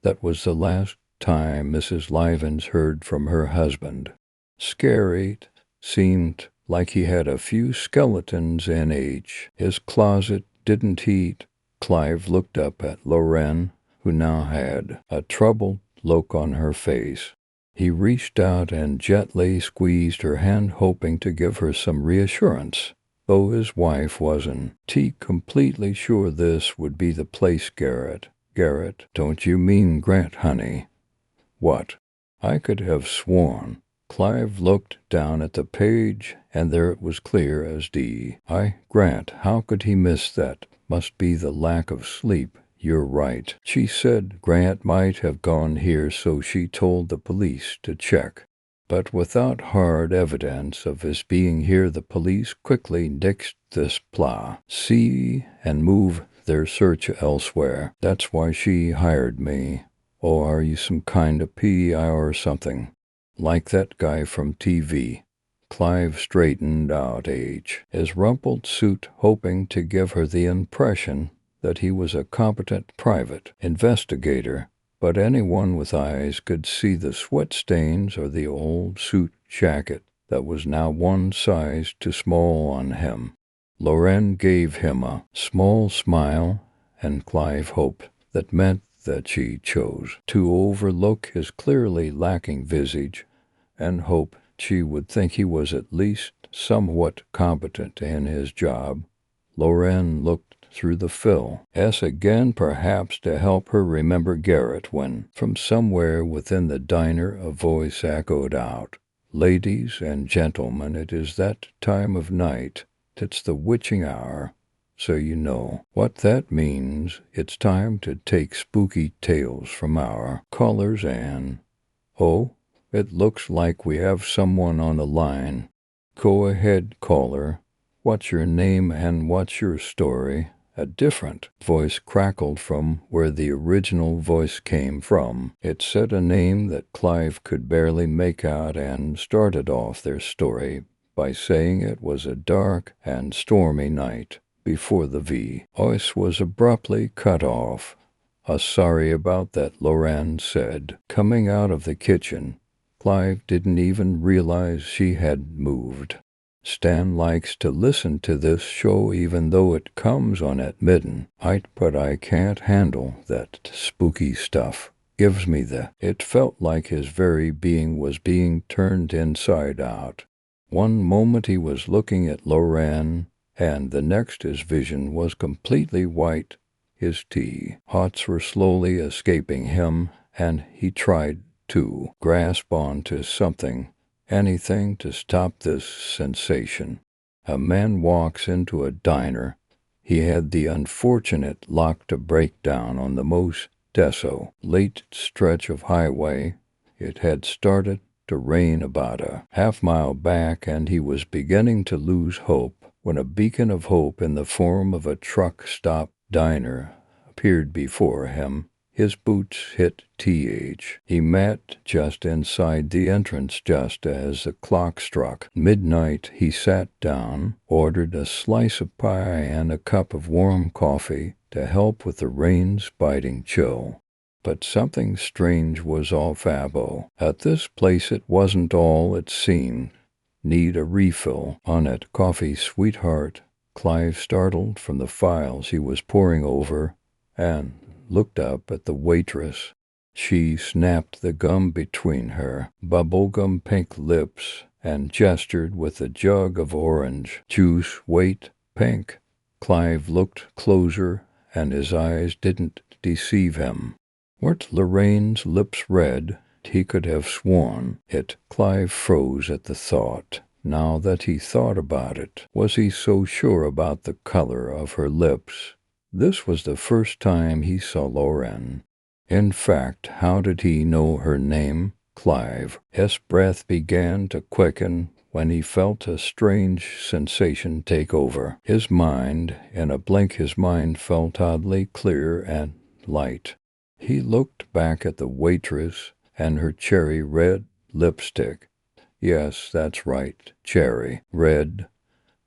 That was the last time Mrs. Livens heard from her husband. Scary, it seemed like he had a few skeletons in each. His closet didn't heat. Clive looked up at Loren, who now had a troubled look on her face. He reached out and gently squeezed her hand, hoping to give her some reassurance, though his wife wasn't completely sure this would be the place. Garrett, don't you mean Grant, honey? What? I could have sworn. Clive looked down at the page, and there it was clear as day. Grant, how could he miss that? Must be the lack of sleep. You're right. She said Grant might have gone here, so she told the police to check. But without hard evidence of his being here, the police quickly nixed this see and move their search elsewhere. That's why she hired me. Oh, are you some kind of PI or something? Like that guy from TV. Clive straightened out his rumpled suit, hoping to give her the impression that he was a competent private investigator, but anyone with eyes could see the sweat stains or the old suit jacket that was now one size too small on him. Loren gave him a small smile, and Clive hoped that meant that she chose to overlook his clearly lacking visage, and hoped she would think he was at least somewhat competent in his job. Loren looked through the fill. S again, perhaps to help her remember Garrett, when, from somewhere within the diner, a voice echoed out, "Ladies and gentlemen, it is that time of night. It's the witching hour. So you know what that means. It's time to take spooky tales from our callers and... Oh, it looks like we have someone on the line. Go ahead, caller. What's your name and what's your story?" A different voice crackled from where the original voice came from. It said a name that Clive could barely make out, and started off their story by saying it was a dark and stormy night before the voice was abruptly cut off. "Sorry about that," Loran said, coming out of the kitchen. Clive didn't even realize she had moved. "Stan likes to listen to this show even though it comes on at midnight, but I can't handle that spooky stuff. Gives me the..." It felt like his very being was being turned inside out. One moment he was looking at Loran, and the next his vision was completely white. His thoughts were slowly escaping him, and he tried to grasp onto something, anything to stop this sensation. A man walks into a diner. He had the unfortunate luck to break down on the most desolate stretch of highway. It had started to rain about a half-mile back, and he was beginning to lose hope when a beacon of hope in the form of a truck-stop diner appeared before him. His boots hit he met just inside the entrance just as the clock struck midnight. He sat down, ordered a slice of pie and a cup of warm coffee to help with the rain's biting chill. But something strange was off at this place. It wasn't all it seemed. "Need a refill on it coffee, sweetheart?" Clive startled from the files he was poring over and looked up at the waitress. She snapped the gum between her bubblegum pink lips and gestured with a jug of orange juice. "Wait, pink." Clive looked closer, and his eyes didn't deceive him. Weren't Lorraine's lips red? He could have sworn it. Clive froze at the thought. Now that he thought about it, was he so sure about the color of her lips? This was the first time he saw Loran. In fact, how did he know her name? Clive's breath began to quicken when he felt a strange sensation take over his mind. In a blink, his mind felt oddly clear and light. He looked back at the waitress and her cherry red lipstick. Yes, that's right, cherry red.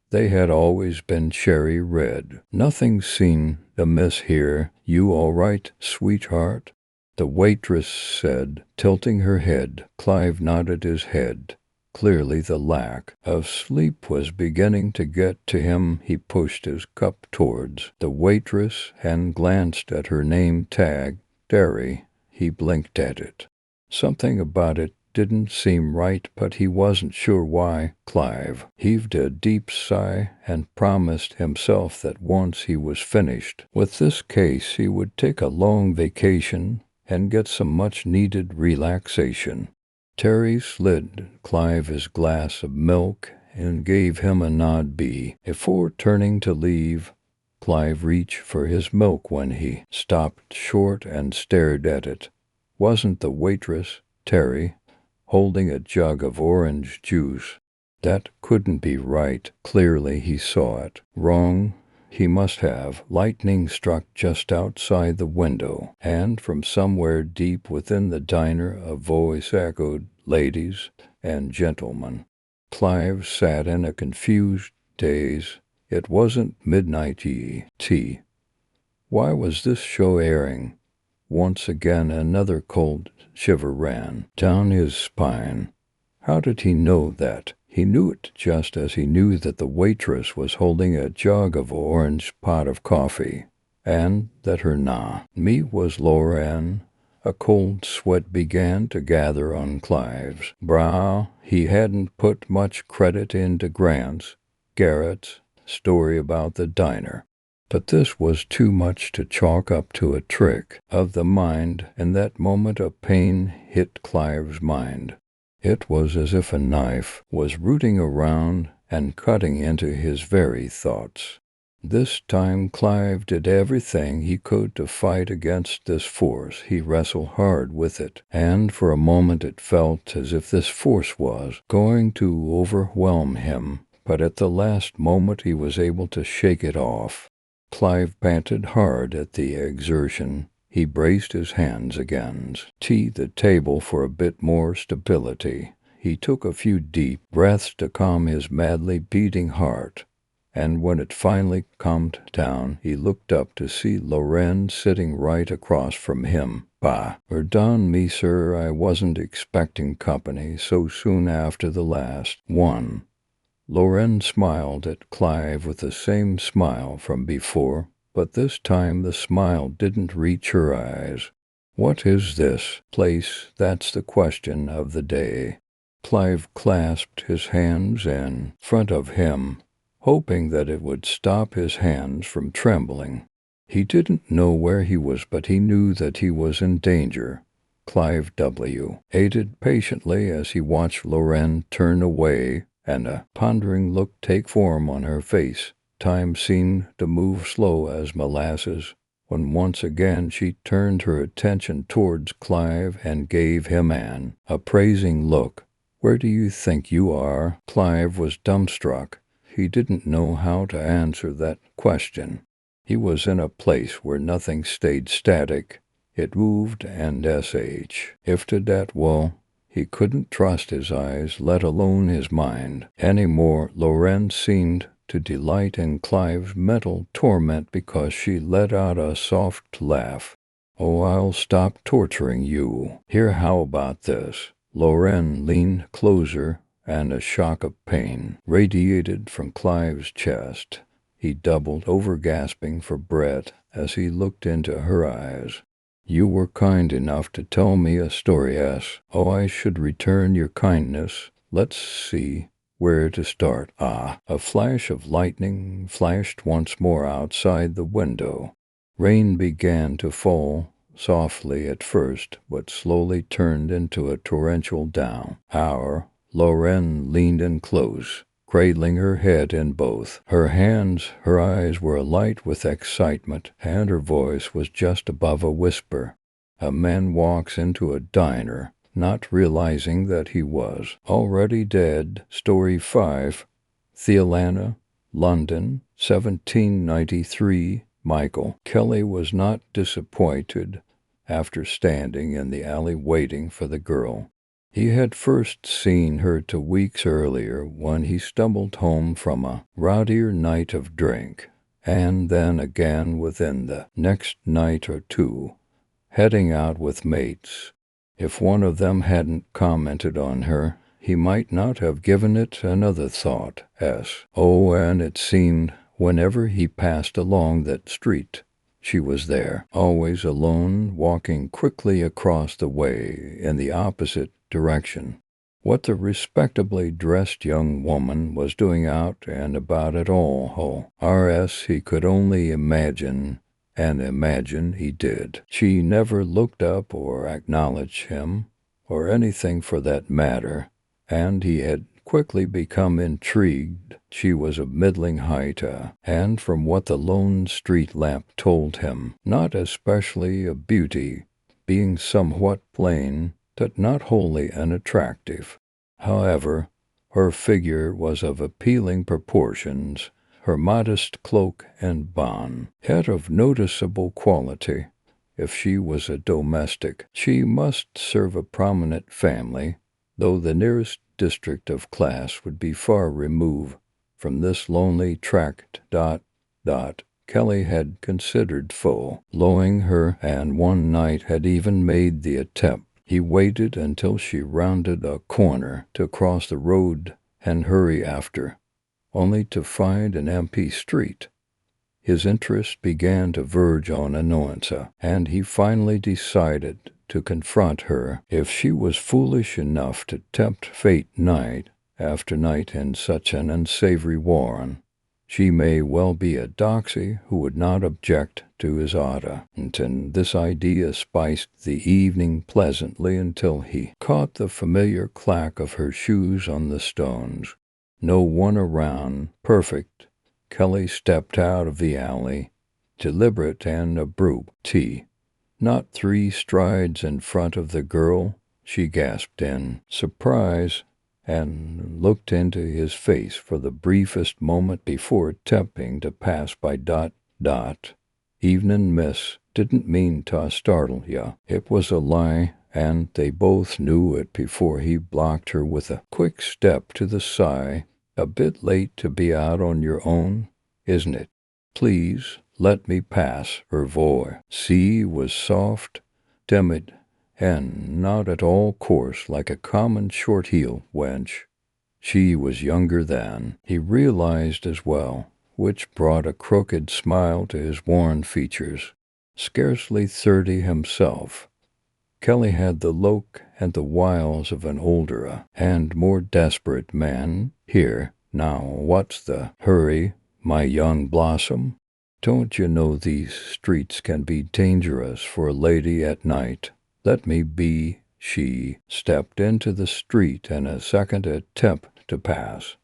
They had always been cherry red. "Nothing seemed amiss here. You all right, sweetheart?" the waitress said, tilting her head. Clive nodded his head. Clearly the lack of sleep was beginning to get to him. He pushed his cup towards the waitress and glanced at her name tag, Derry. He blinked at it. Something about it didn't seem right, but he wasn't sure why. Clive heaved a deep sigh and promised himself that once he was finished with this case, he would take a long vacation and get some much-needed relaxation. Terry slid Clive his glass of milk and gave him a nod before turning to leave. Clive reached for his milk when he stopped short and stared at it. Wasn't the waitress, Terry, holding a jug of orange juice? That couldn't be right. Clearly he saw it wrong. He must have. Lightning struck just outside the window, and from somewhere deep within the diner a voice echoed, "Ladies and gentlemen." Clive sat in a confused daze. It wasn't midnight yet. Why was this show airing? Once again another cold shiver ran down his spine. How did he know that? He knew it just as he knew that the waitress was holding a jug of orange pot of coffee, and that her name was Loran. A cold sweat began to gather on Clive's brow. He hadn't put much credit into Garrett's story about the diner. But this was too much to chalk up to a trick of the mind, and that moment of pain hit Clive's mind. It was as if a knife was rooting around and cutting into his very thoughts. This time Clive did everything he could to fight against this force. He wrestled hard with it, and for a moment it felt as if this force was going to overwhelm him. But at the last moment he was able to shake it off. Clive panted hard at the exertion. He braced his hands against the table for a bit more stability. He took a few deep breaths to calm his madly beating heart, and when it finally calmed down, he looked up to see Loren sitting right across from him. "Pardon me, sir, I wasn't expecting company so soon after the last one." Loren smiled at Clive with the same smile from before, but this time the smile didn't reach her eyes. "What is this place? That's the question of the day." Clive clasped his hands in front of him, hoping that it would stop his hands from trembling. He didn't know where he was, but he knew that he was in danger. Clive waited patiently as he watched Loren turn away and a pondering look take form on her face. Time seemed to move slow as molasses, when once again she turned her attention towards Clive and gave him an appraising look. "Where do you think you are?" Clive was dumbstruck. He didn't know how to answer that question. He was in a place where nothing stayed static. It moved and if to that well, he couldn't trust his eyes, let alone his mind, any more. Loren seemed to delight in Clive's mental torment because she let out a soft laugh. "Oh, I'll stop torturing you. Here, how about this?" Loren leaned closer, and a shock of pain radiated from Clive's chest. He doubled over, gasping for breath as he looked into her eyes. "You were kind enough to tell me a story, yes. Oh, I should return your kindness. Let's see where to start." A flash of lightning flashed once more outside the window. Rain began to fall, softly at first, but slowly turned into a torrential downpour. Loren leaned in close, cradling her head in both her hands. Her eyes were alight with excitement, and her voice was just above a whisper. A man walks into a diner, not realizing that he was already dead. Story 5. Thealana, London, 1793. Michael Kelly was not disappointed after standing in the alley waiting for the girl. He had first seen her 2 weeks earlier when he stumbled home from a rowdier night of drink, and then again within the next night or two, heading out with mates. If one of them hadn't commented on her, he might not have given it another thought. And it seemed whenever he passed along that street, she was there, always alone, walking quickly across the way in the opposite direction. What the respectably dressed young woman was doing out and about at all, he could only imagine, and imagine he did. She never looked up or acknowledged him, or anything for that matter, and he had quickly become intrigued. She was of middling height, and from what the lone street lamp told him, not especially a beauty, being somewhat plain, but not wholly unattractive. However, her figure was of appealing proportions. Her modest cloak and bonnet had of noticeable quality. If she was a domestic, she must serve a prominent family, though the nearest district of class would be far removed from this lonely tract. Kelly had considered following her, and one night had even made the attempt. He waited until she rounded a corner to cross the road and hurry after, only to find an empty street. His interest began to verge on annoyance, and he finally decided to confront her if she was foolish enough to tempt fate night after night in such an unsavory warren. She may well be a doxy who would not object to his order, and this idea spiced the evening pleasantly until he caught the familiar clack of her shoes on the stones. No one around, perfect, Kelly stepped out of the alley, deliberate and abrupt. Not 3 strides in front of the girl, she gasped in surprise and looked into his face for the briefest moment before attempting to pass by. Evening, miss, didn't mean to startle ya. It was a lie, and they both knew it before he blocked her with a quick step to the side. A bit late to be out on your own, isn't it? Please let me pass. Her voice was soft, timid, and not at all coarse like a common short-heel wench. She was younger than he realized as well, which brought a crooked smile to his worn features. Scarcely 30 himself, Kelly had the look and the wiles of an older and more desperate man. Here, now, what's the hurry, my young blossom? Don't you know these streets can be dangerous for a lady at night? Let me be. She stepped into the street in a second attempt to pass,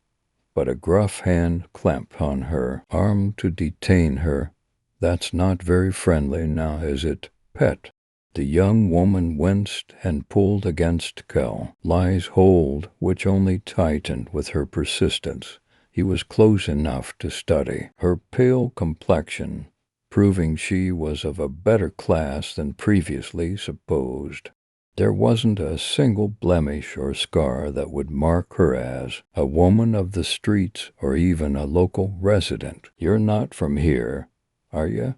but a gruff hand clamped on her arm to detain her. That's not very friendly now, is it, pet? The young woman winced and pulled against Kelly's hold, which only tightened with her persistence. He was close enough to study her pale complexion, proving she was of a better class than previously supposed. There wasn't a single blemish or scar that would mark her as a woman of the streets or even a local resident. You're not from here, are you?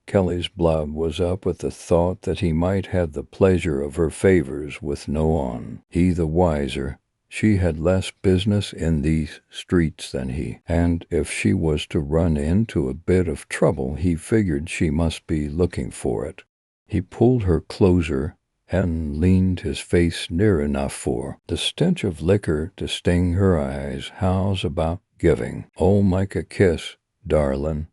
Kelly's blood was up with the thought that he might have the pleasure of her favors with no one. He the wiser. She had less business in these streets than he, and if she was to run into a bit of trouble, he figured she must be looking for it. He pulled her closer and leaned his face near enough for the stench of liquor to sting her eyes. How's about giving old Mike a kiss, darling?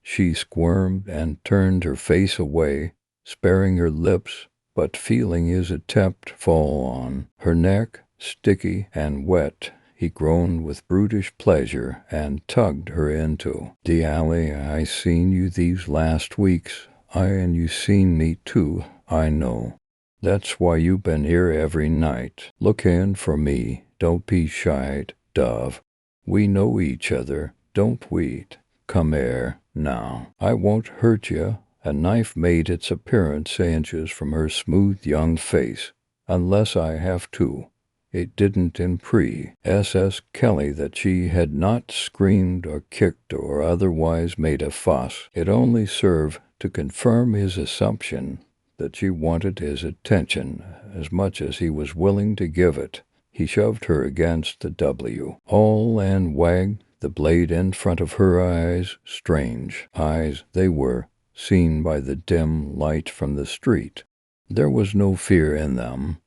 She squirmed and turned her face away, sparing her lips, but feeling his attempt fall on her neck, sticky and wet, he groaned with brutish pleasure and tugged her into the alley. I seen you these last weeks. And you seen me too, I know. That's why you been here every night, looking for me. Don't be shy, dove. We know each other, don't we? Come here, now. I won't hurt you. A knife made its appearance inches from her smooth young face, unless I have to. It didn't impress Kelly that she had not screamed or kicked or otherwise made a fuss. It only served to confirm his assumption that she wanted his attention as much as he was willing to give it. He shoved her against the wall and wagged the blade in front of her eyes. Strange eyes they were, seen by the dim light from the street. There was no fear in them,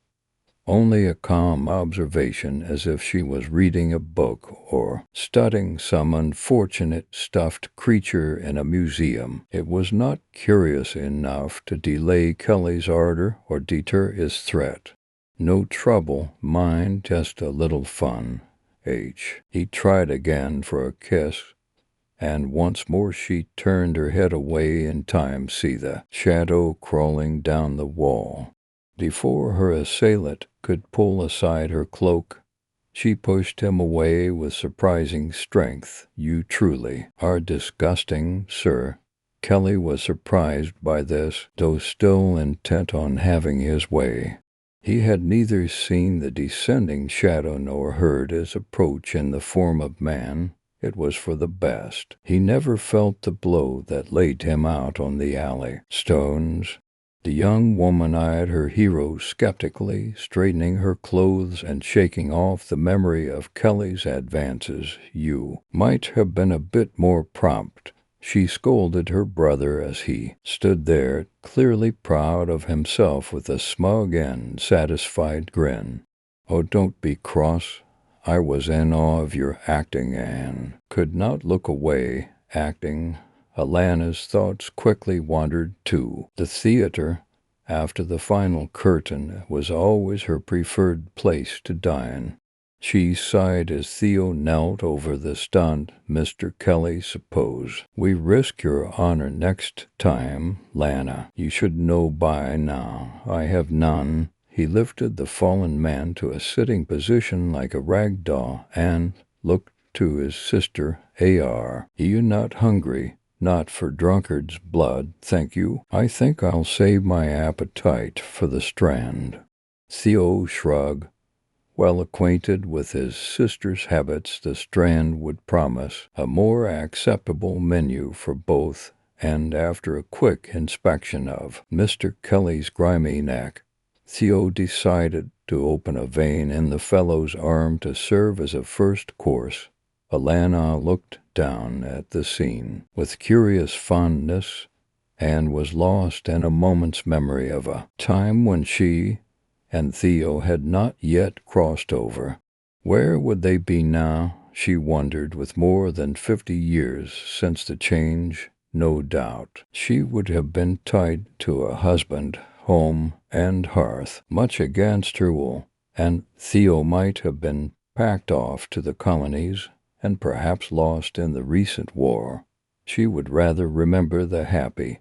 only a calm observation, as if she was reading a book or studying some unfortunate stuffed creature in a museum. It was not curious enough to delay Kelly's ardor or deter his threat. No trouble, mind, just a little fun. He tried again for a kiss, and once more she turned her head away in time to see the shadow crawling down the wall. Before her assailant could pull aside her cloak, she pushed him away with surprising strength. You truly are disgusting, sir. Kelly was surprised by this, though still intent on having his way. He had neither seen the descending shadow nor heard his approach in the form of man. It was for the best. He never felt the blow that laid him out on the alley stones. The young woman eyed her hero skeptically, straightening her clothes and shaking off the memory of Kelly's advances. You might have been a bit more prompt, she scolded her brother as he stood there, clearly proud of himself with a smug and satisfied grin. Oh, don't be cross. I was in awe of your acting and could not look away. Acting. Alana's thoughts quickly wandered to the theater. After the final curtain was always her preferred place to dine. She sighed as Theo knelt over the stunned Mr. Kelly. Suppose we risk your honor next time, Lana. You should know by now. I have none. He lifted the fallen man to a sitting position like a rag doll and looked to his sister. Are you not hungry? Not for drunkard's blood, thank you. I think I'll save my appetite for the Strand. Theo shrugged. Well acquainted with his sister's habits, the Strand would promise a more acceptable menu for both, and after a quick inspection of Mr. Kelly's grimy neck, Theo decided to open a vein in the fellow's arm to serve as a first course. Alana looked down at the scene with curious fondness and was lost in a moment's memory of a time when she and Theo had not yet crossed over. Where would they be now, she wondered, with more than 50 years since the change? No doubt she would have been tied to a husband, home, and hearth, much against her will, and Theo might have been packed off to the colonies and perhaps lost in the recent war. She would rather remember the happy,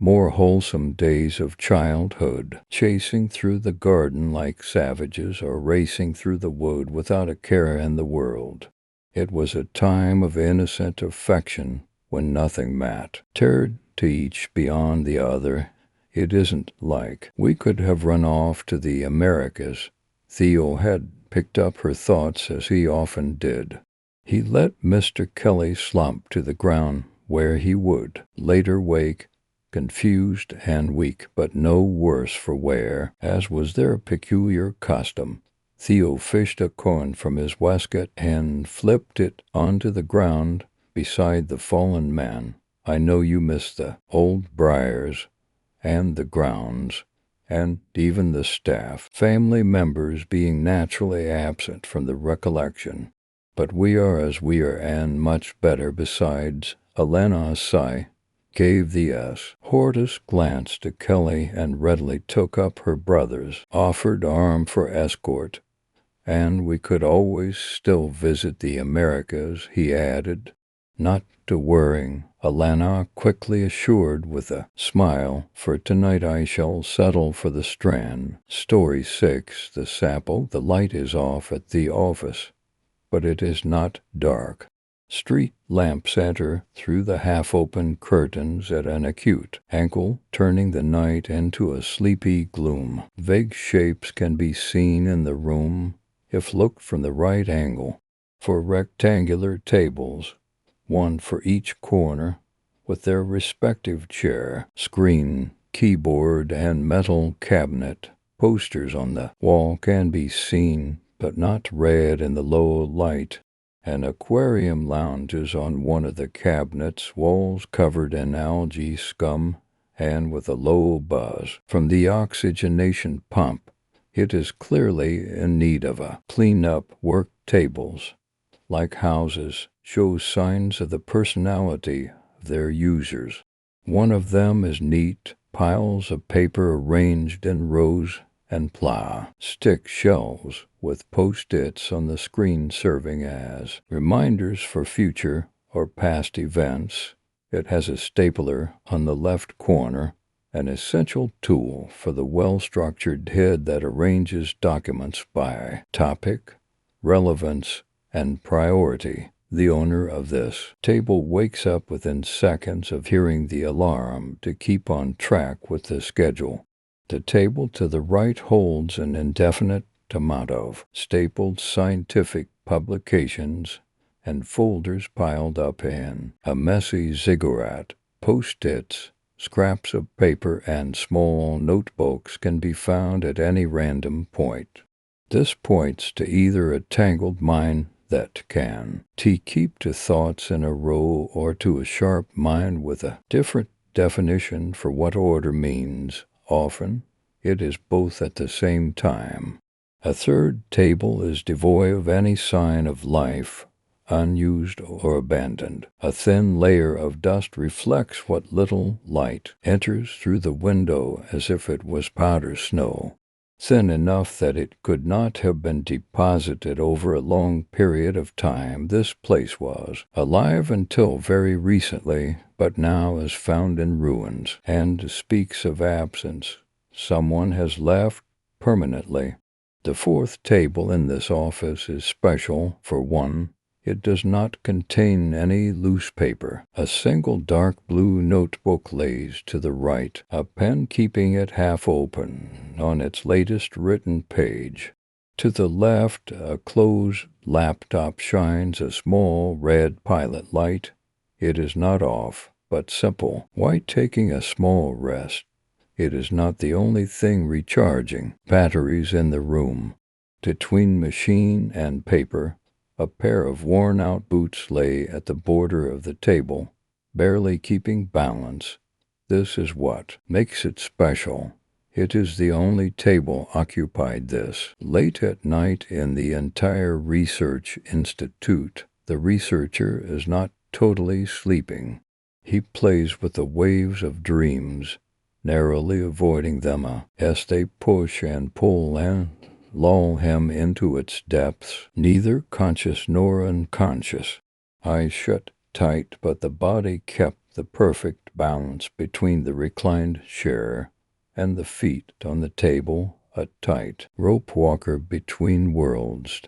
more wholesome days of childhood, chasing through the garden like savages or racing through the wood without a care in the world. It was a time of innocent affection when nothing mattered to each beyond the other. It isn't like we could have run off to the Americas. Theo had picked up her thoughts as he often did. He let Mr. Kelly slump to the ground, where he would later wake, confused and weak, but no worse for wear, as was their peculiar custom. Theo fished a coin from his waistcoat and flipped it onto the ground beside the fallen man. I know you miss the old briars and the grounds, and even the staff, family members being naturally absent from the recollection. But we are as we are, and much better besides. Alana sigh gave the S. Hortus glanced at Kelly and readily took up her brother's offered arm for escort. And we could always still visit the Americas, he added. Not to worrying, Alana quickly assured with a smile, for tonight I shall settle for the Strand. Story 6, the Sapple. The light is off at the office, but it is not dark. Street lamps enter through the half-open curtains at an acute angle, turning the night into a sleepy gloom. Vague shapes can be seen in the room, if looked from the right angle. 4 rectangular tables, one for each corner, with their respective chair, screen, keyboard, and metal cabinet. Posters on the wall can be seen, but not read in the low light. An aquarium lounges on one of the cabinets, walls covered in algae scum and with a low buzz from the oxygenation pump. It is clearly in need of a clean-up. Work tables, like houses, show signs of the personality of their users. One of them is neat, piles of paper arranged in rows and plastic shelves with post-its on the screen serving as reminders for future or past events. It has a stapler on the left corner, an essential tool for the well-structured head that arranges documents by topic, relevance, and priority. The owner of this table wakes up within seconds of hearing the alarm to keep on track with the schedule. The table to the right holds an indefinite amount of stapled scientific publications and folders piled up in a messy ziggurat. Post-its, scraps of paper, and small notebooks can be found at any random point. This points to either a tangled mind that can keep to thoughts in a row, or to a sharp mind with a different definition for what order means. Often, it is both at the same time. A third table is devoid of any sign of life, unused or abandoned. A thin layer of dust reflects what little light enters through the window as if it was powder snow, thin enough that it could not have been deposited over a long period of time. This place was alive until very recently, but now is found in ruins, and speaks of absence. Someone has left permanently. The fourth table in this office is special. For one, it does not contain any loose paper. A single dark blue notebook lays to the right, a pen keeping it half open on its latest written page. To the left, a closed laptop shines a small red pilot light. It is not off, but simple. Why taking a small rest? It is not the only thing recharging batteries in the room. Between machine and paper, a pair of worn-out boots lay at the border of the table, barely keeping balance. This is what makes it special. It is the only table occupied this late at night in the entire research institute. The researcher is not totally sleeping. He plays with the waves of dreams, narrowly avoiding them as they push and pull and lull him into its depths, neither conscious nor unconscious. Eyes shut tight, but the body kept the perfect balance between the reclined chair and the feet on the table, a tight rope walker between worlds.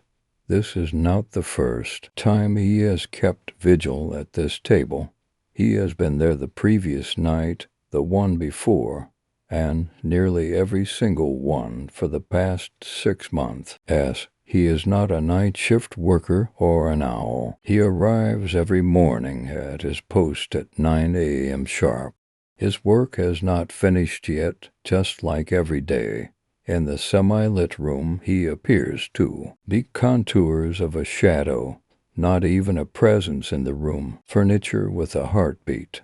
This is not the first time he has kept vigil at this table. He has been there the previous night, the one before, and nearly every single one for the past 6 months, as he is not a night shift worker or an owl. He arrives every morning at his post at 9 a.m. sharp. His work has not finished yet, just like every day. In the semi-lit room he appears to be contours of a shadow, not even a presence in the room, furniture with a heartbeat.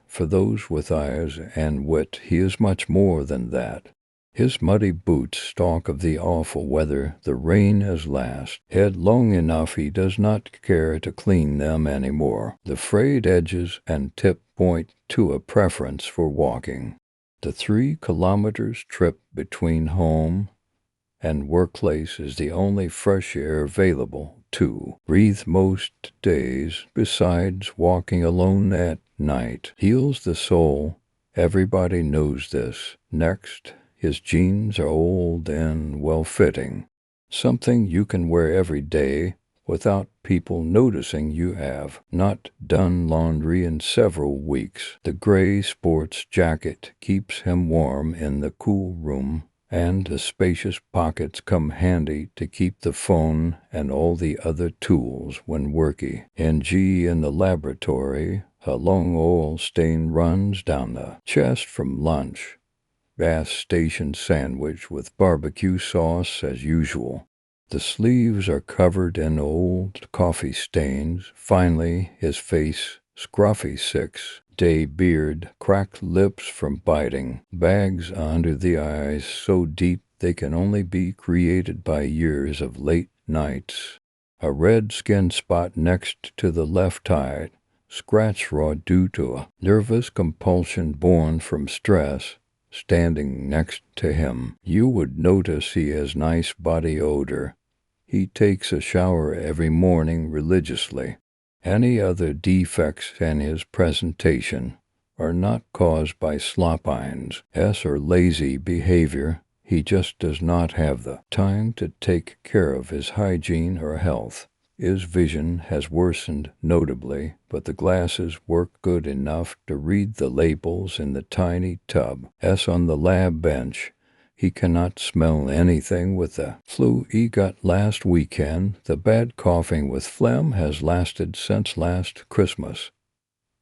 For those with eyes and wit, he is much more than that. His muddy boots talk of the awful weather. The rain has lasted long enough he does not care to clean them any more. The frayed edges and tip point to a preference for walking. The 3 kilometers trip between home and workplace is the only fresh air available to breathe most days, besides walking alone at night. Heals the soul. Everybody knows this. Next, his jeans are old and well-fitting, something you can wear every day without people noticing you have not done laundry in several weeks. The gray sports jacket keeps him warm in the cool room, and the spacious pockets come handy to keep the phone and all the other tools when worky. In the laboratory, a long oil stain runs down the chest from lunch. Gas station sandwich with barbecue sauce as usual. The sleeves are covered in old coffee stains. Finally, his face, scruffy 6-day beard, cracked lips from biting, bags under the eyes so deep they can only be created by years of late nights. A red skin spot next to the left eye, scratch raw due to a nervous compulsion born from stress. Standing next to him, you would notice he has nice body odor. He takes a shower every morning religiously. Any other defects in his presentation are not caused by slop-ins or lazy behavior. He just does not have the time to take care of his hygiene or health. His vision has worsened notably, but the glasses work good enough to read the labels in the tiny tub. As on the lab bench, he cannot smell anything with the flu he got last weekend. The bad coughing with phlegm has lasted since last Christmas,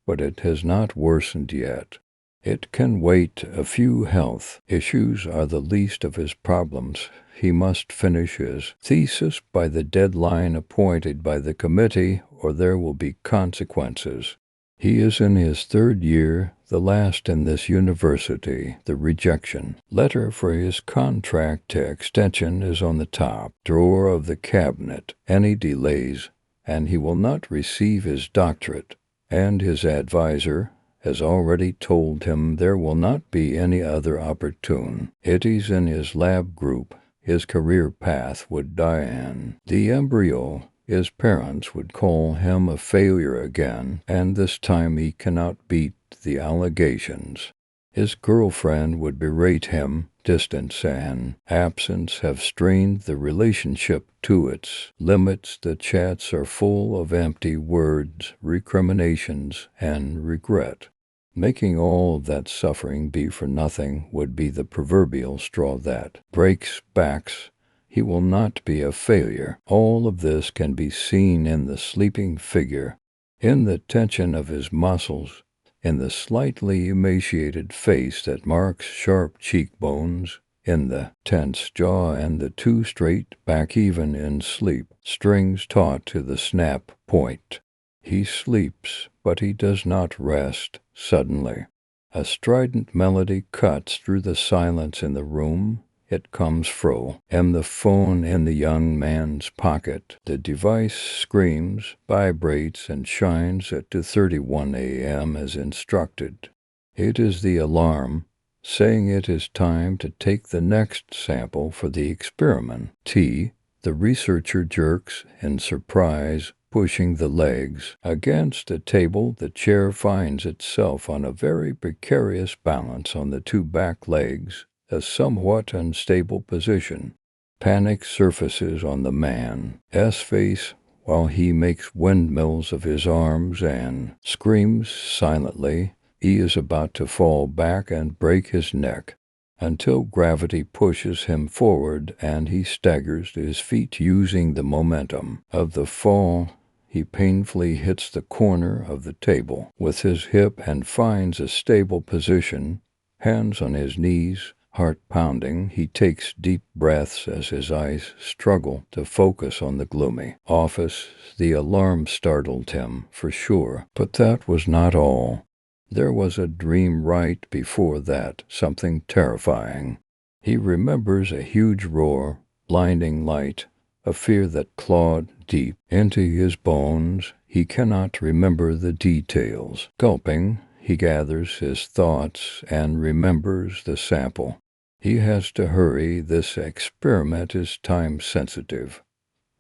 but it has not worsened yet. It can wait. A few health issues are the least of his problems. He must finish his thesis by the deadline appointed by the committee, or there will be consequences. He is in his third year, the last in this university. The rejection letter for his contract extension is on the top drawer of the cabinet. Any delays, and he will not receive his doctorate, and his advisor has already told him there will not be any other opportunities in his lab group. His career path would die in the embryo. His parents would call him a failure again, and this time he cannot beat the allegations. His girlfriend would berate him. Distance and absence have strained the relationship to its limits. The chats are full of empty words, recriminations, and regret. Making all of that suffering be for nothing would be the proverbial straw that breaks backs. He will not be a failure. All of this can be seen in the sleeping figure, in the tension of his muscles, in the slightly emaciated face that marks sharp cheekbones, in the tense jaw and the too straight back. Even in sleep, strings taut to the snap point. He sleeps, but he does not rest. Suddenly, a strident melody cuts through the silence in the room. It comes from the phone in the young man's pocket. The device screams, vibrates, and shines at 2:31 a.m. as instructed. It is the alarm, saying it is time to take the next sample for the experiment. The researcher jerks in surprise, pushing the legs against the table. The chair finds itself on a very precarious balance on the two back legs, a somewhat unstable position. Panic surfaces on the man's face while he makes windmills of his arms and screams silently. He is about to fall back and break his neck, until gravity pushes him forward and he staggers to his feet. Using the momentum of the fall, he painfully hits the corner of the table with his hip and finds a stable position, hands on his knees, heart pounding. He takes deep breaths as his eyes struggle to focus on the gloomy office. The alarm startled him, for sure, but that was not all. There was a dream right before that, something terrifying. He remembers a huge roar, blinding light, a fear that clawed deep into his bones. He cannot remember the details. Gulping, he gathers his thoughts and remembers the sample. He has to hurry. This experiment is time-sensitive.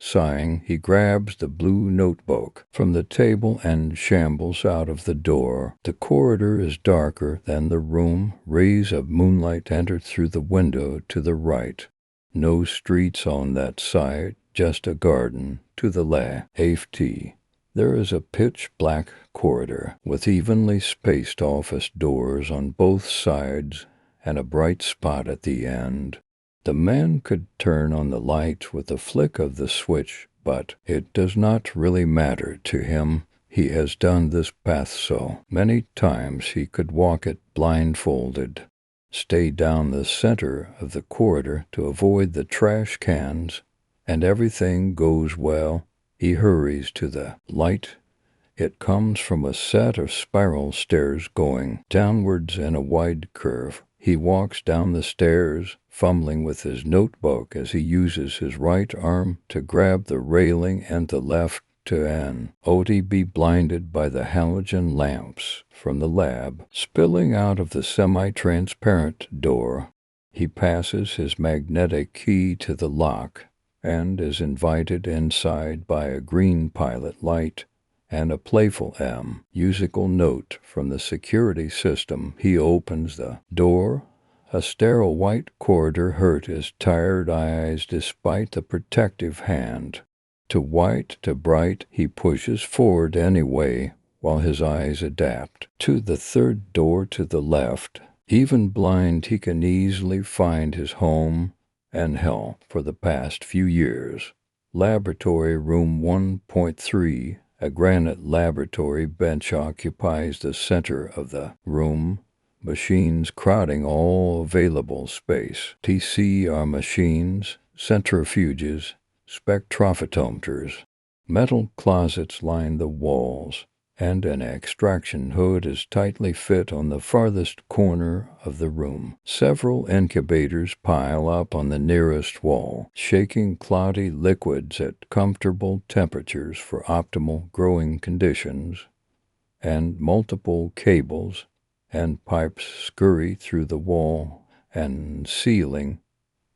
Sighing, he grabs the blue notebook from the table and shambles out of the door. The corridor is darker than the room. Rays of moonlight enter through the window to the right. No streets on that side, just a garden to the left. There is a pitch-black corridor with evenly spaced office doors on both sides and a bright spot at the end. The man could turn on the light with a flick of the switch, but it does not really matter to him. He has done this path so many times he could walk it blindfolded. Stay down the center of the corridor to avoid the trash cans, and everything goes well. He hurries to the light. It comes from a set of spiral stairs going downwards in a wide curve. He walks down the stairs, fumbling with his notebook as he uses his right arm to grab the railing and the left to be blinded by the halogen lamps from the lab spilling out of the semi-transparent door. He passes his magnetic key to the lock and is invited inside by a green pilot light and a playful musical note from the security system. He opens the door. A sterile white corridor hurt his tired eyes despite the protective hand. To white, to bright, he pushes forward anyway while his eyes adapt. To the third door to the left. Even blind, he can easily find his home and hell for the past few years. Laboratory room 1.3. A granite laboratory bench occupies the center of the room, machines crowding all available space. TC are machines, centrifuges, spectrophotometers. Metal closets line the walls, and an extraction hood is tightly fit on the farthest corner of the room. Several incubators pile up on the nearest wall, shaking cloudy liquids at comfortable temperatures for optimal growing conditions, and multiple cables and pipes scurry through the wall and ceiling.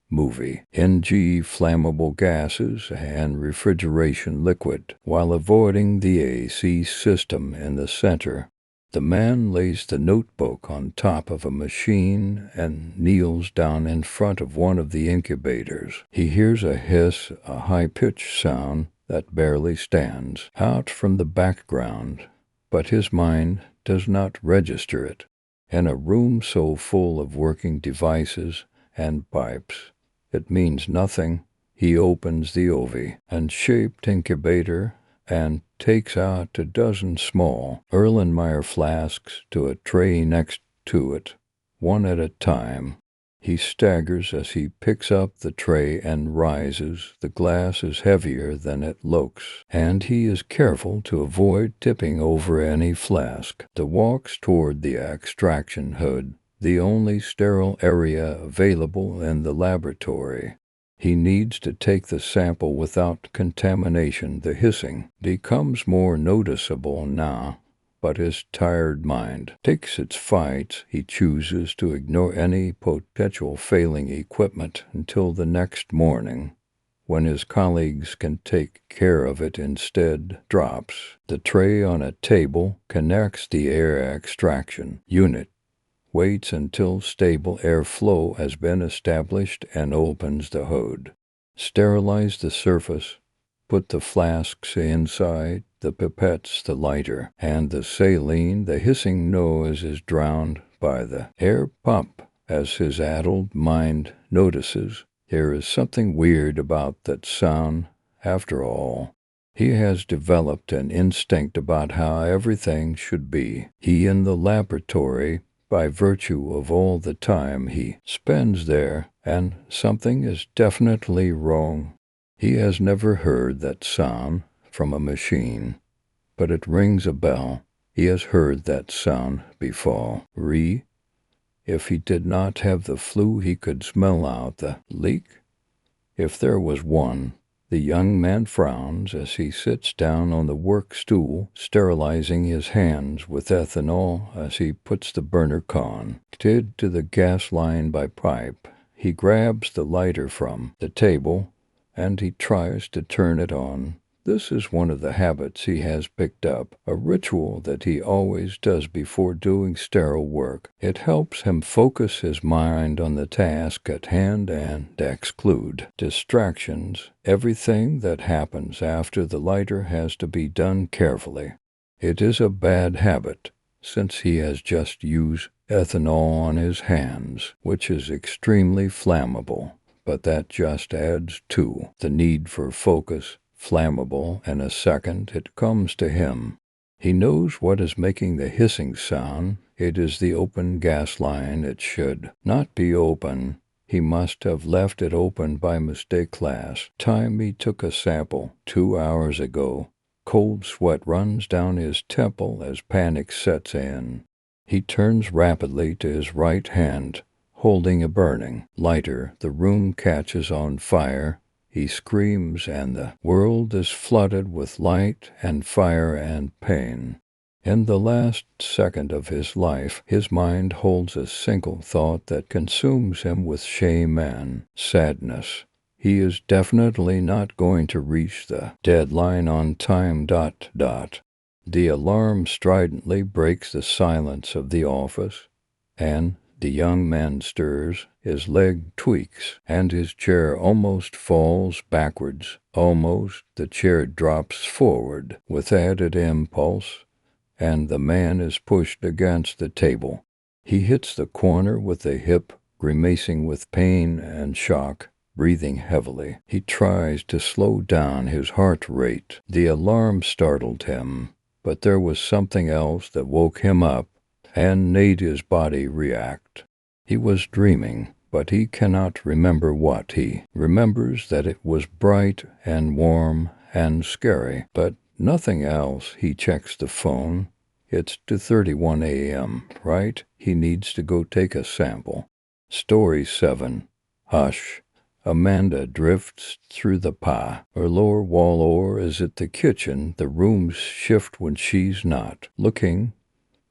Movie NG flammable gases and refrigeration liquid. While avoiding the AC system in the center, the man lays the notebook on top of a machine and kneels down in front of one of the incubators. He hears a hiss, a high-pitched sound that barely stands out from the background, but his mind does not register it. In a room so full of working devices and pipes, it means nothing. He opens the oval-shaped incubator and takes out a dozen small Erlenmeyer flasks to a tray next to it, one at a time. He staggers as he picks up the tray and rises. The glass is heavier than it looks, and he is careful to avoid tipping over any flask. He walks toward the extraction hood, the only sterile area available in the laboratory. He needs to take the sample without contamination. The hissing becomes more noticeable now, but his tired mind takes its fights. He chooses to ignore any potential failing equipment until the next morning, when his colleagues can take care of it instead. Drops the tray on a table, connects the air extraction unit, waits until stable airflow has been established, and opens the hood. Sterilize the surface, put the flasks inside, the pipettes, the lighter, and the saline. The hissing noise is drowned by the air pump as his addled mind notices there is something weird about that sound. After all, he has developed an instinct about how everything should be. He in the laboratory, by virtue of all the time he spends there, and something is definitely wrong. He has never heard that sound from a machine, but it rings a bell. He has heard that sound before. If he did not have the flu, he could smell out the leak, if there was one. The young man frowns as he sits down on the work stool, sterilizing his hands with ethanol as he puts the burner connected to the gas line by pipe. He grabs the lighter from the table, and he tries to turn it on. This is one of the habits he has picked up, a ritual that he always does before doing sterile work. It helps him focus his mind on the task at hand and exclude distractions. Everything that happens after the lighter has to be done carefully. It is a bad habit, since he has just used ethanol on his hands, which is extremely flammable, but that just adds to the need for focus. Flammable. In a second it comes to him. He knows what is making the hissing sound. It is the open gas line. It should not be open. He must have left it open by mistake last time he took a sample 2 hours ago. Cold sweat runs down his temple as panic sets in. He turns rapidly to his right hand, holding a burning lighter. The room catches on fire. He screams, and the world is flooded with light and fire and pain. In the last second of his life, his mind holds a single thought that consumes him with shame and sadness. He is definitely not going to reach the deadline on time. The alarm stridently breaks the silence of the office, and the young man stirs, his leg tweaks, and his chair almost falls backwards. Almost. The chair drops forward with added impulse, and the man is pushed against the table. He hits the corner with a hip, grimacing with pain and shock, breathing heavily. He tries to slow down his heart rate. The alarm startled him, but there was something else that woke him up and made his body react. He was dreaming, but he cannot remember what. He remembers that it was bright and warm and scary, but Nothing else. He checks the phone. It's 2:31 a.m., right? He needs to go take a sample. Story 7. Hush. Amanda drifts through the parlor wall, or is it the kitchen? The rooms shift when she's not looking.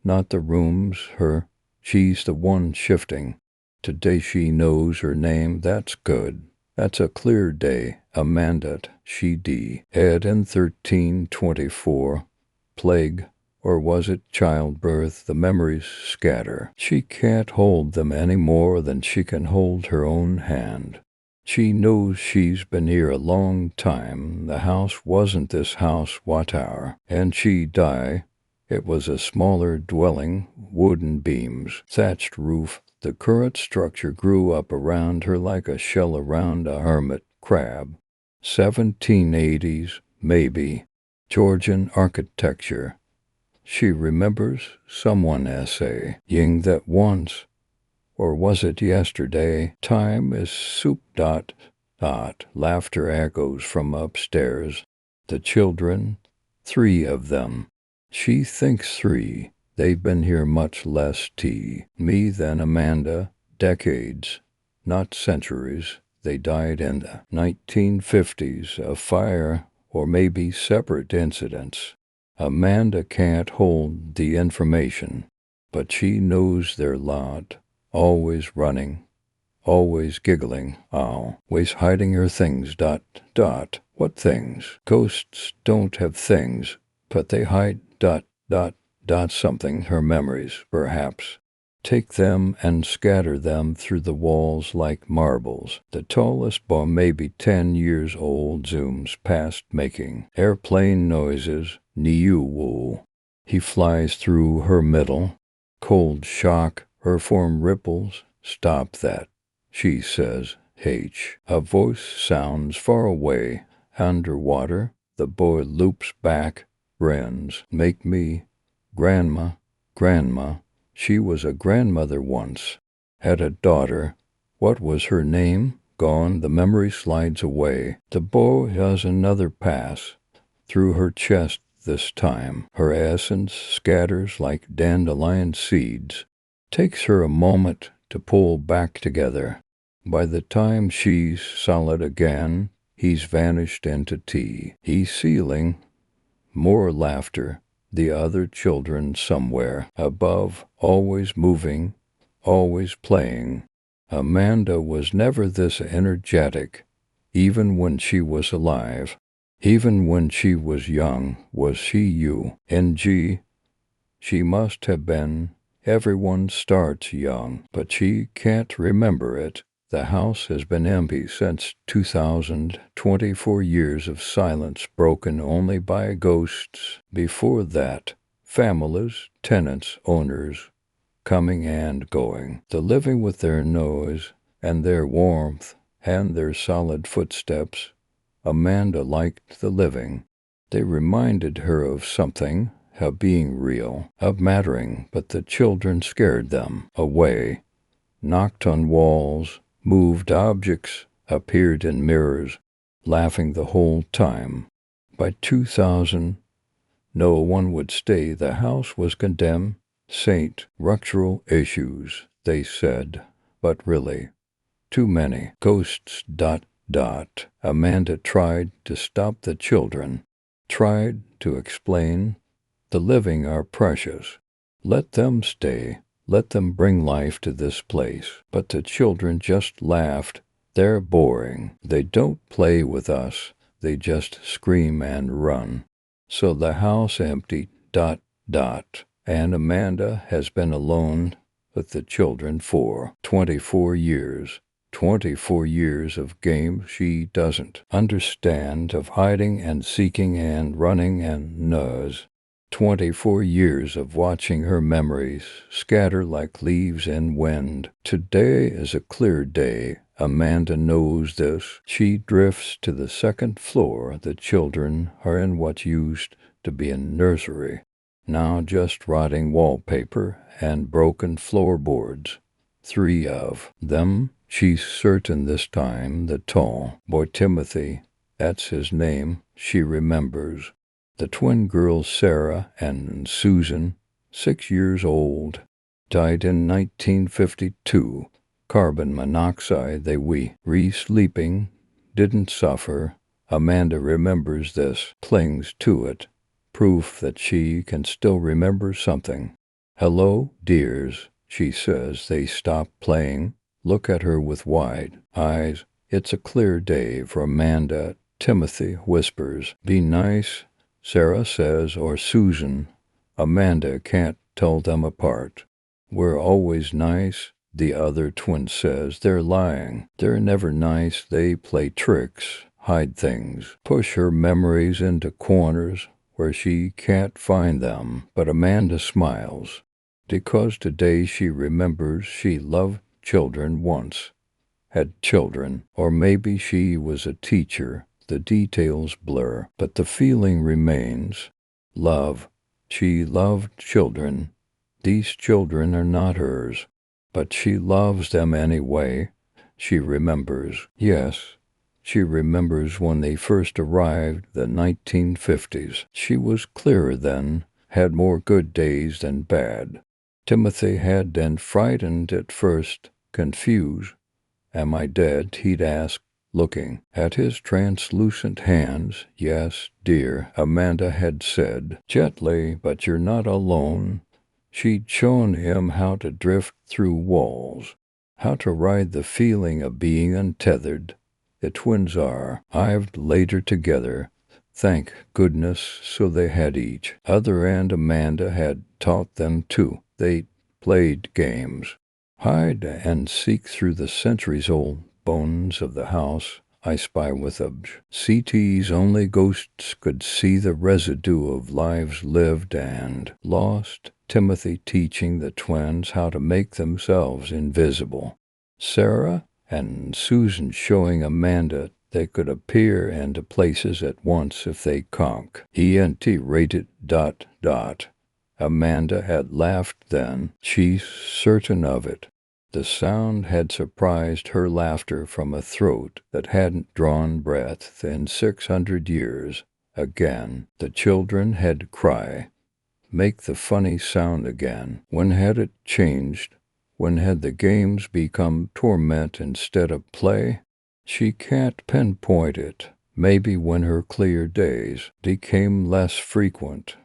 Not the rooms, her. She's the one shifting. Today she knows her name. That's good. That's a clear day. Amanda, she d. Ed in 1324. Plague. Or was it childbirth? The memories scatter. She can't hold them any more than she can hold her own hand. She knows she's been here a long time. The house wasn't this house, whatever. And she die. It was a smaller dwelling, wooden beams, thatched roof. The current structure grew up around her like a shell around a hermit crab. 1780s, maybe. Georgian architecture. She remembers someone saying that once, or was it yesterday? Time is soup. Laughter echoes from upstairs. The children, 3 of them. She thinks 3. They've been here much less me than Amanda. Decades, not centuries. They died in the 1950s, a fire, or maybe separate incidents. Amanda can't hold the information, but she knows their lot. Always running, always giggling, always hiding her things. What things? Ghosts don't have things, but they hide something. Her memories, perhaps. Take them and scatter them through the walls like marbles. The tallest bar, maybe 10 years old, zooms past making airplane noises. Niu. He flies through her middle. Cold shock. Her form ripples. Stop that, she says. A voice sounds far away. Underwater. The boy loops back, grins. Make me. Grandma. She was a grandmother once. Had a daughter. What was her name? Gone. The memory slides away. The boy has another pass. Through her chest this time. Her essence scatters like dandelion seeds. Takes her a moment to pull back together. By the time she's solid again, he's vanished into tea. He's ceiling. More laughter. The other children somewhere above, always moving, always playing. Amanda was never this energetic, even when she was alive. Even when she was young. Was she young? She must have been. Everyone starts young, but she can't remember it. The house has been empty since 2000, 24 years of silence broken only by ghosts. Before that, families, tenants, owners, coming and going. The living with their noise and their warmth and their solid footsteps. Amanda liked the living. They reminded her of something, of being real, of mattering, but the children scared them away. Knocked on walls. Moved objects, appeared in mirrors, laughing the whole time. By 2000, no one would stay. The house was condemned. Structural issues, they said, but really, too many. Ghosts. Amanda tried to stop the children, tried to explain. The living are precious. Let them stay. Let them bring life to this place. But the children just laughed. They're boring. They don't play with us. They just scream and run. So the house emptied. And Amanda has been alone with the children for 24 years. 24 years of games she doesn't understand, of hiding and seeking and running and knows. 24 years of watching her memories scatter like leaves in wind. Today is a clear day. Amanda knows this. She drifts to the 2nd floor. The children are in what used to be a nursery. Now just rotting wallpaper and broken floorboards. 3 of them. She's certain this time the tall boy Timothy, that's his name, she remembers. The twin girls Sarah and Susan, 6 years old, died in 1952. Carbon monoxide they re-sleeping, didn't suffer. Amanda remembers this, clings to it, proof that she can still remember something. Hello, dears, she says. They stop playing, look at her with wide eyes. It's a clear day for Amanda. Timothy whispers, be nice, Sarah says, or Susan. Amanda can't tell them apart. We're always nice, the other twin says. They're lying. They're never nice. They play tricks, hide things, push her memories into corners where she can't find them. But Amanda smiles, because today she remembers she loved children once, had children, or maybe she was a teacher. The details blur, but the feeling remains. Love. She loved children. These children are not hers, but she loves them anyway. She remembers. Yes, she remembers when they first arrived, the 1950s. She was clearer then, had more good days than bad. Timothy had been frightened at first, confused. Am I dead? He'd ask, looking at his translucent hands. Yes, dear, Amanda had said, gently, but you're not alone. She'd shown him how to drift through walls, how to ride the feeling of being untethered. The twins arrived later together, thank goodness, so they had each other, and Amanda had taught them too. They played games, hide and seek through the centuries-old bones of the house. I spy with CTs. Only ghosts could see the residue of lives lived and lost. Timothy teaching the twins how to make themselves invisible. Sarah and Susan showing Amanda they could appear into places at once if they conk. ENT rated ... Amanda had laughed then. She's certain of it. The sound had surprised her laughter from a throat that hadn't drawn breath in 600 years. Again, the children had cry, make the funny sound again. When had it changed? When had the games become torment instead of play? She can't pinpoint it. Maybe when her clear days became less frequent,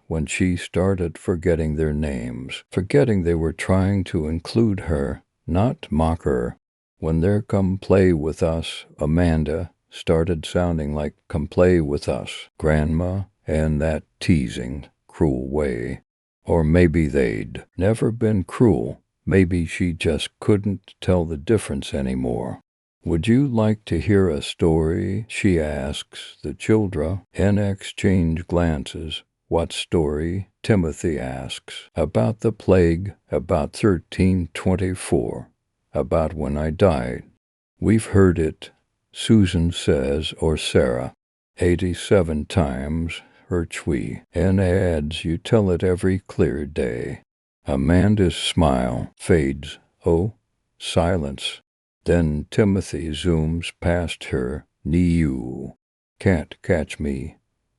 when she started forgetting their names, forgetting they were trying to include her, not mock her. When their come play with us, Amanda, started sounding like come play with us, Grandma, in that teasing, cruel way. Or maybe they'd never been cruel. Maybe she just couldn't tell the difference anymore. Would you like to hear a story? She asks the children in exchange glances. What story? Timothy asks. About the plague, about 1324, about when I died. We've heard it, Susan says, or Sarah, 87 times, her twee, and adds, you tell it every clear day. Amanda's smile fades. Oh, silence. Then Timothy zooms past her. You can't catch me.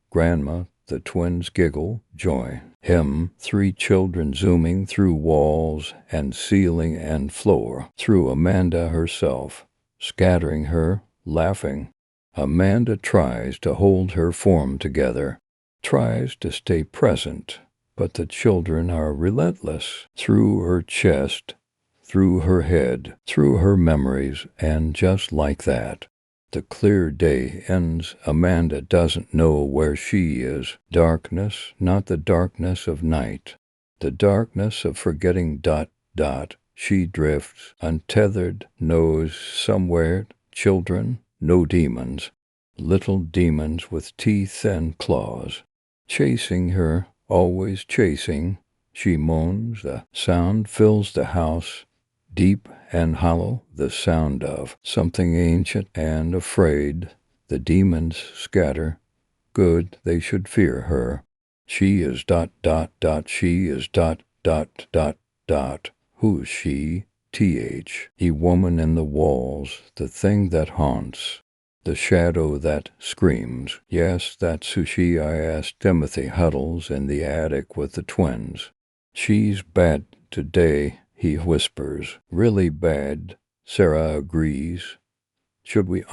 Grandma, the twins giggle, join him. 3 children zooming through walls and ceiling and floor, through Amanda herself, scattering her, laughing. Amanda tries to hold her form together, tries to stay present, but the children are relentless. Through her chest, through her head, through her memories, and just like that, the clear day ends. Amanda doesn't know where she is. Darkness, not the darkness of night, the darkness of forgetting ... She drifts, untethered, knows somewhere. Children, no demons, little demons with teeth and claws, chasing her, always chasing. She moans, the sound fills the house, deep and hollow, the sound of something ancient and afraid. The demons scatter. Good, they should fear her. She is ... She is ... Who's she? A woman in the walls, the thing that haunts. The shadow that screams. Yes, that's who she, I asked. Timothy huddles in the attic with the twins. She's bad today, he whispers. Really bad, Sarah agrees. Should we?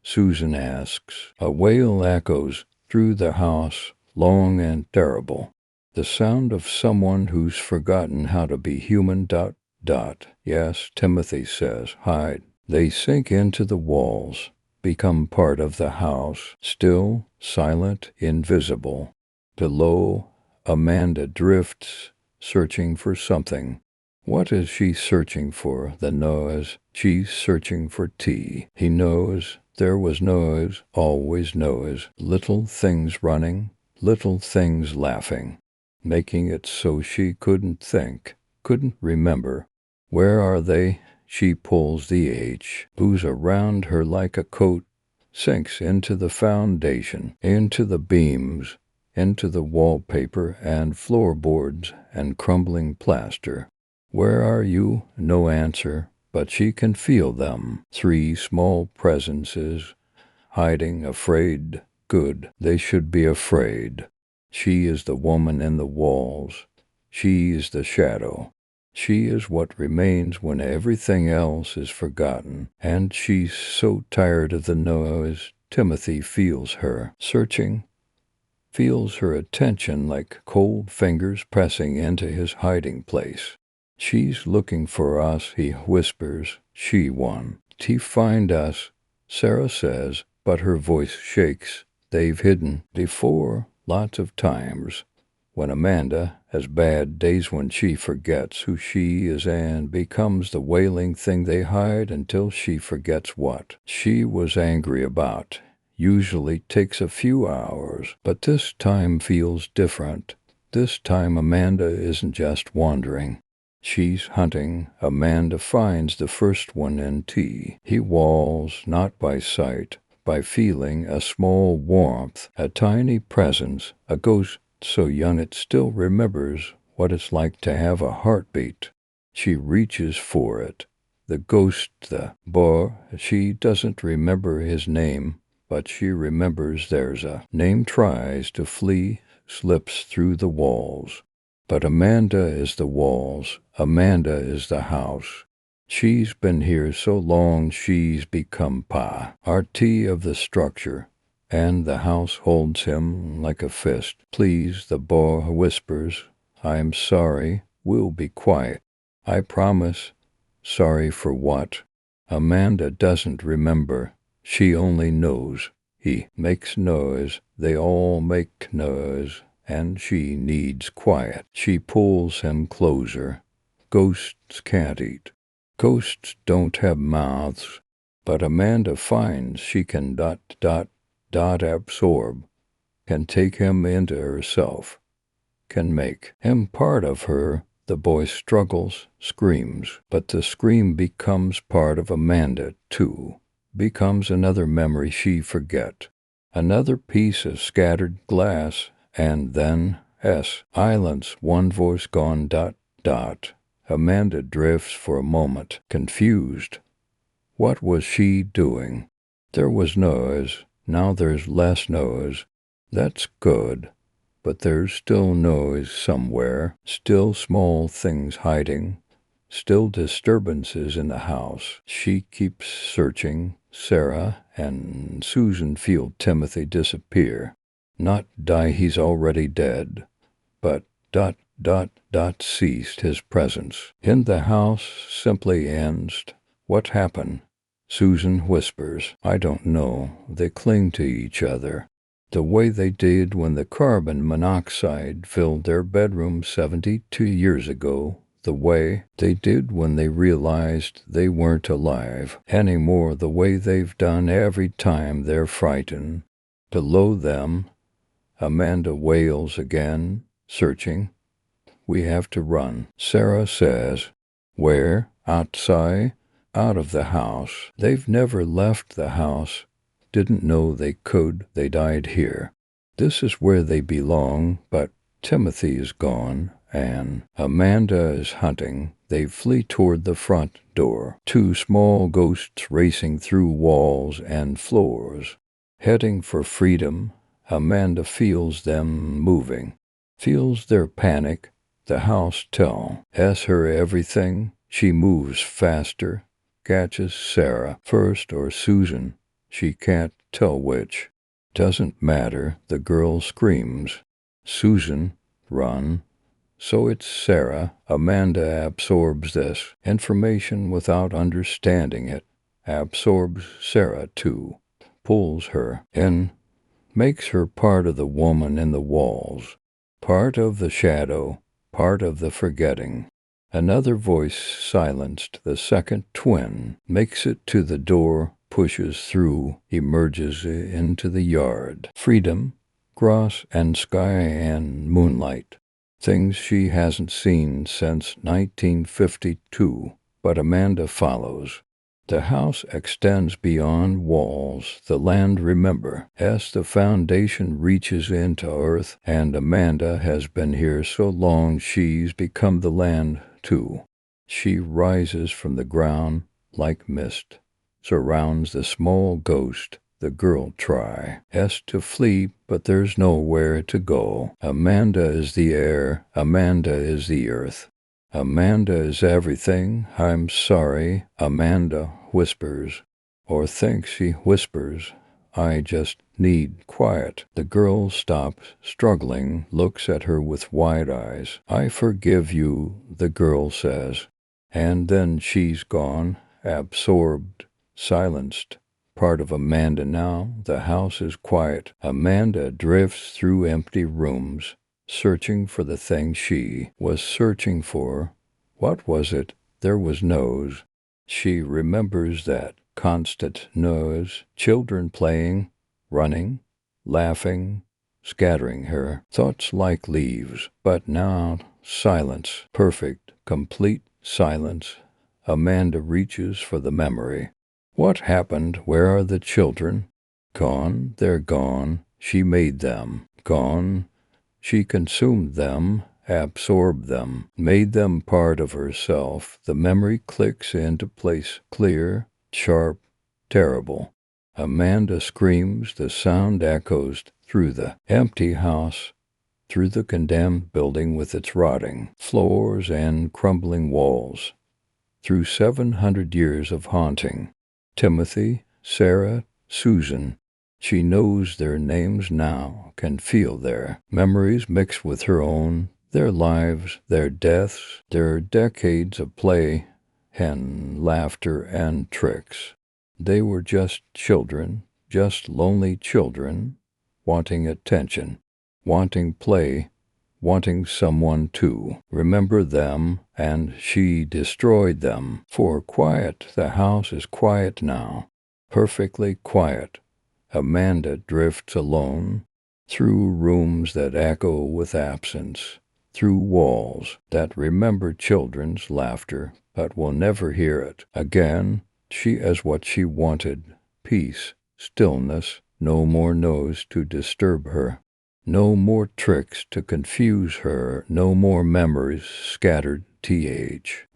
Susan asks. A wail echoes through the house, long and terrible. The sound of someone who's forgotten how to be human. Yes, Timothy says. Hide. They sink into the walls, become part of the house, still, silent, invisible. Below, Amanda drifts, searching for something. What is she searching for? The noise. She's searching for tea. He knows. There was noise, always noise. Little things running, little things laughing, making it so she couldn't think, couldn't remember. Where are they? She pulls the H. Who's around her like a coat, sinks into the foundation, into the beams, into the wallpaper and floorboards and crumbling plaster. Where are you? No answer, but she can feel them. 3 small presences, hiding, afraid. Good, they should be afraid. She is the woman in the walls. She is the shadow. She is what remains when everything else is forgotten, and she's so tired of the noise. Timothy feels her, searching, feels her attention like cold fingers pressing into his hiding place. She's looking for us, he whispers. She won. To find us, Sarah says, but her voice shakes. They've hidden before, lots of times. When Amanda has bad days, when she forgets who she is and becomes the wailing thing they hide until she forgets what she was angry about. Usually takes a few hours, but this time feels different. This time Amanda isn't just wandering. She's hunting. Amanda finds the first one in tea. He walls, not by sight, by feeling, a small warmth, a tiny presence, a ghost so young it still remembers what it's like to have a heartbeat. She reaches for it. The ghost, the boy, she doesn't remember his name, but she remembers there's a name. Tries to flee, slips through the walls. But Amanda is the walls. Amanda is the house. She's been here so long she's become RT of the structure, and the house holds him like a fist. Please, the boy whispers. I'm sorry. We'll be quiet. I promise. Sorry for what? Amanda doesn't remember. She only knows. He makes noise. They all make noise. And she needs quiet. She pulls him closer. Ghosts can't eat. Ghosts don't have mouths. But Amanda finds she can absorb, can take him into herself, can make him part of her. The boy struggles, screams, but the scream becomes part of Amanda, too. Becomes another memory she forget. Another piece of scattered glass. And then, islands, one voice gone. Amanda drifts for a moment, confused. What was she doing? There was noise. Now there's less noise. That's good. But there's still noise somewhere. Still small things hiding. Still disturbances in the house. She keeps searching. Sarah and Susan feel Timothy disappear. Not die, he's already dead, but ceased his presence. In the house simply ends. What happened? Susan whispers. I don't know. They cling to each other. The way they did when the carbon monoxide filled their bedroom 72 years ago. The way they did when they realized they weren't alive anymore. The way they've done every time they're frightened. Below them, Amanda wails again, searching. We have to run. Sarah says. Where? Outside? Out of the house. They've never left the house. Didn't know they could. They died here. This is where they belong, but Timothy is gone, Anne. Amanda is hunting. They flee toward the front door. Two small ghosts racing through walls and floors. Heading for freedom, Amanda feels them moving. Feels their panic. The house tells her everything. She moves faster. Catches Sarah first or Susan. She can't tell which. Doesn't matter, the girl screams. Susan, run. So it's Sarah. Amanda absorbs this information without understanding it. Absorbs Sarah too. Pulls her in. Makes her part of the woman in the walls. Part of the shadow. Part of the forgetting. Another voice silenced. The second twin makes it to the door, pushes through, emerges into the yard. Freedom, grass and sky and moonlight. Things she hasn't seen since 1952, but Amanda follows. The house extends beyond walls, the land remember, as the foundation reaches into earth, and Amanda has been here so long she's become the land too. She rises from the ground like mist, surrounds the small ghost. The girl tries to flee, but there's nowhere to go. Amanda is the air, Amanda is the earth. Amanda is everything. I'm sorry, Amanda whispers, or thinks she whispers. I just need quiet. The girl stops, struggling, looks at her with wide eyes. I forgive you, the girl says. And then she's gone, absorbed, silenced. Part of Amanda now. The house is quiet. Amanda drifts through empty rooms, searching for the thing she was searching for. What was it? There was noise. She remembers that constant noise, children playing, running, laughing, scattering her thoughts like leaves. But now silence, perfect, complete silence. Amanda reaches for the memory. What happened? Where are the children? Gone, they're gone. She made them. Gone. She consumed them, absorbed them, made them part of herself. The memory clicks into place, clear, sharp, terrible. Amanda screams. The sound echoes through the empty house, through the condemned building with its rotting floors and crumbling walls, through 700 years of haunting. Timothy, Sarah, Susan. She knows their names now, can feel their memories mixed with her own, their lives, their deaths, their decades of play and laughter and tricks. They were just children, just lonely children, wanting attention, wanting play, wanting someone to remember them, and she destroyed them. For quiet, the house is quiet now, perfectly quiet. Amanda drifts alone, through rooms that echo with absence, through walls that remember children's laughter, but will never hear it again. She is what she wanted, peace, stillness, no more noise to disturb her. No more tricks to confuse her, no more memories scattered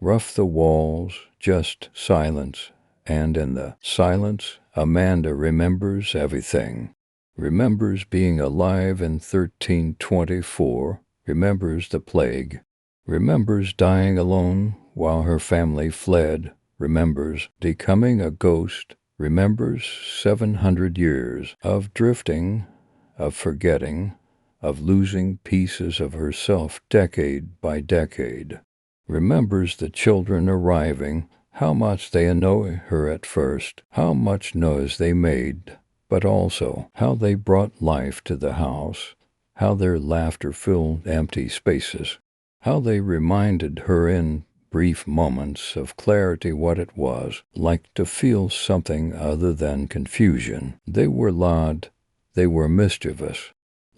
rough the walls, just silence, and in the silence, Amanda remembers everything. Remembers being alive in 1324, remembers the plague, remembers dying alone while her family fled, remembers becoming a ghost, remembers 700 years of drifting, of forgetting, of losing pieces of herself decade by decade. Remembers the children arriving, how much they annoy her at first, how much noise they made, but also how they brought life to the house, how their laughter filled empty spaces, how they reminded her in brief moments of clarity what it was like to feel something other than confusion. They were loud, they were mischievous.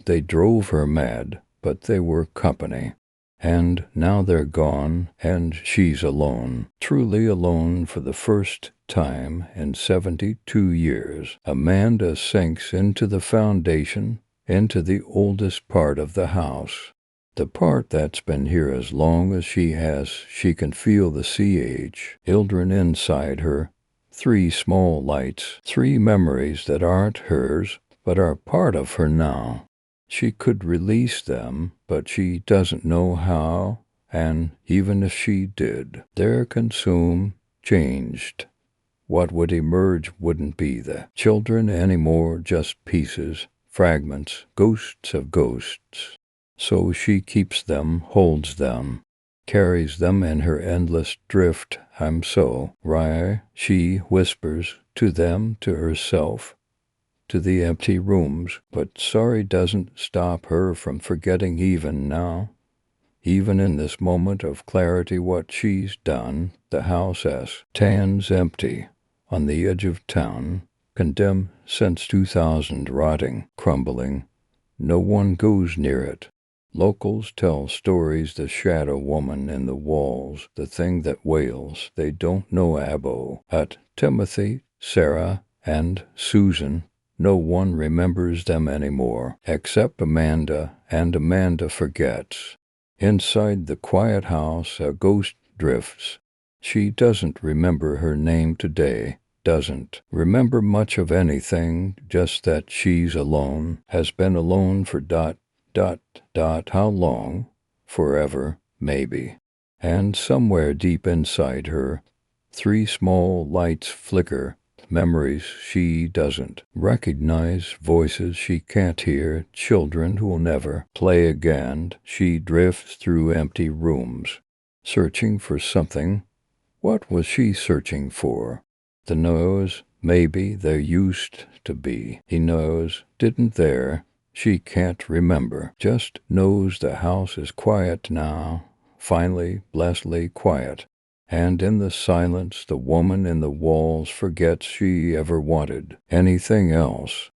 They drove her mad, but they were company. And now they're gone, and she's alone, truly alone for the first time in 72 years. Amanda sinks into the foundation, into the oldest part of the house. The part that's been here as long as she has, she can feel the sea age, children inside her, 3 small lights, 3 memories that aren't hers, but are part of her now. She could release them, but she doesn't know how, and even if she did, they're consumed, changed. What would emerge wouldn't be the children anymore, just pieces, fragments, ghosts of ghosts. So she keeps them, holds them, carries them in her endless drift. I'm so wry, she whispers to them, to herself, to the empty rooms, but sorry doesn't stop her from forgetting even now. Even in this moment of clarity what she's done, the house stands empty on the edge of town, condemned since 2000, rotting, crumbling. No one goes near it. Locals tell stories, the shadow woman in the walls, the thing that wails. They don't know Abo, at Timothy, Sarah, and Susan. No one remembers them anymore, except Amanda, and Amanda forgets. Inside the quiet house, a ghost drifts. She doesn't remember her name today, doesn't remember much of anything, just that she's alone, has been alone for ... how long? Forever, maybe. And somewhere deep inside her, 3 small lights flicker, memories she doesn't recognize, voices she can't hear, children who'll never play again. She drifts through empty rooms, searching for something. What was she searching for? The nose, maybe there used to be. He knows, didn't there? She can't remember, just knows the house is quiet now, finally, blessedly quiet. And in the silence, the woman in the walls forgets she ever wanted anything else.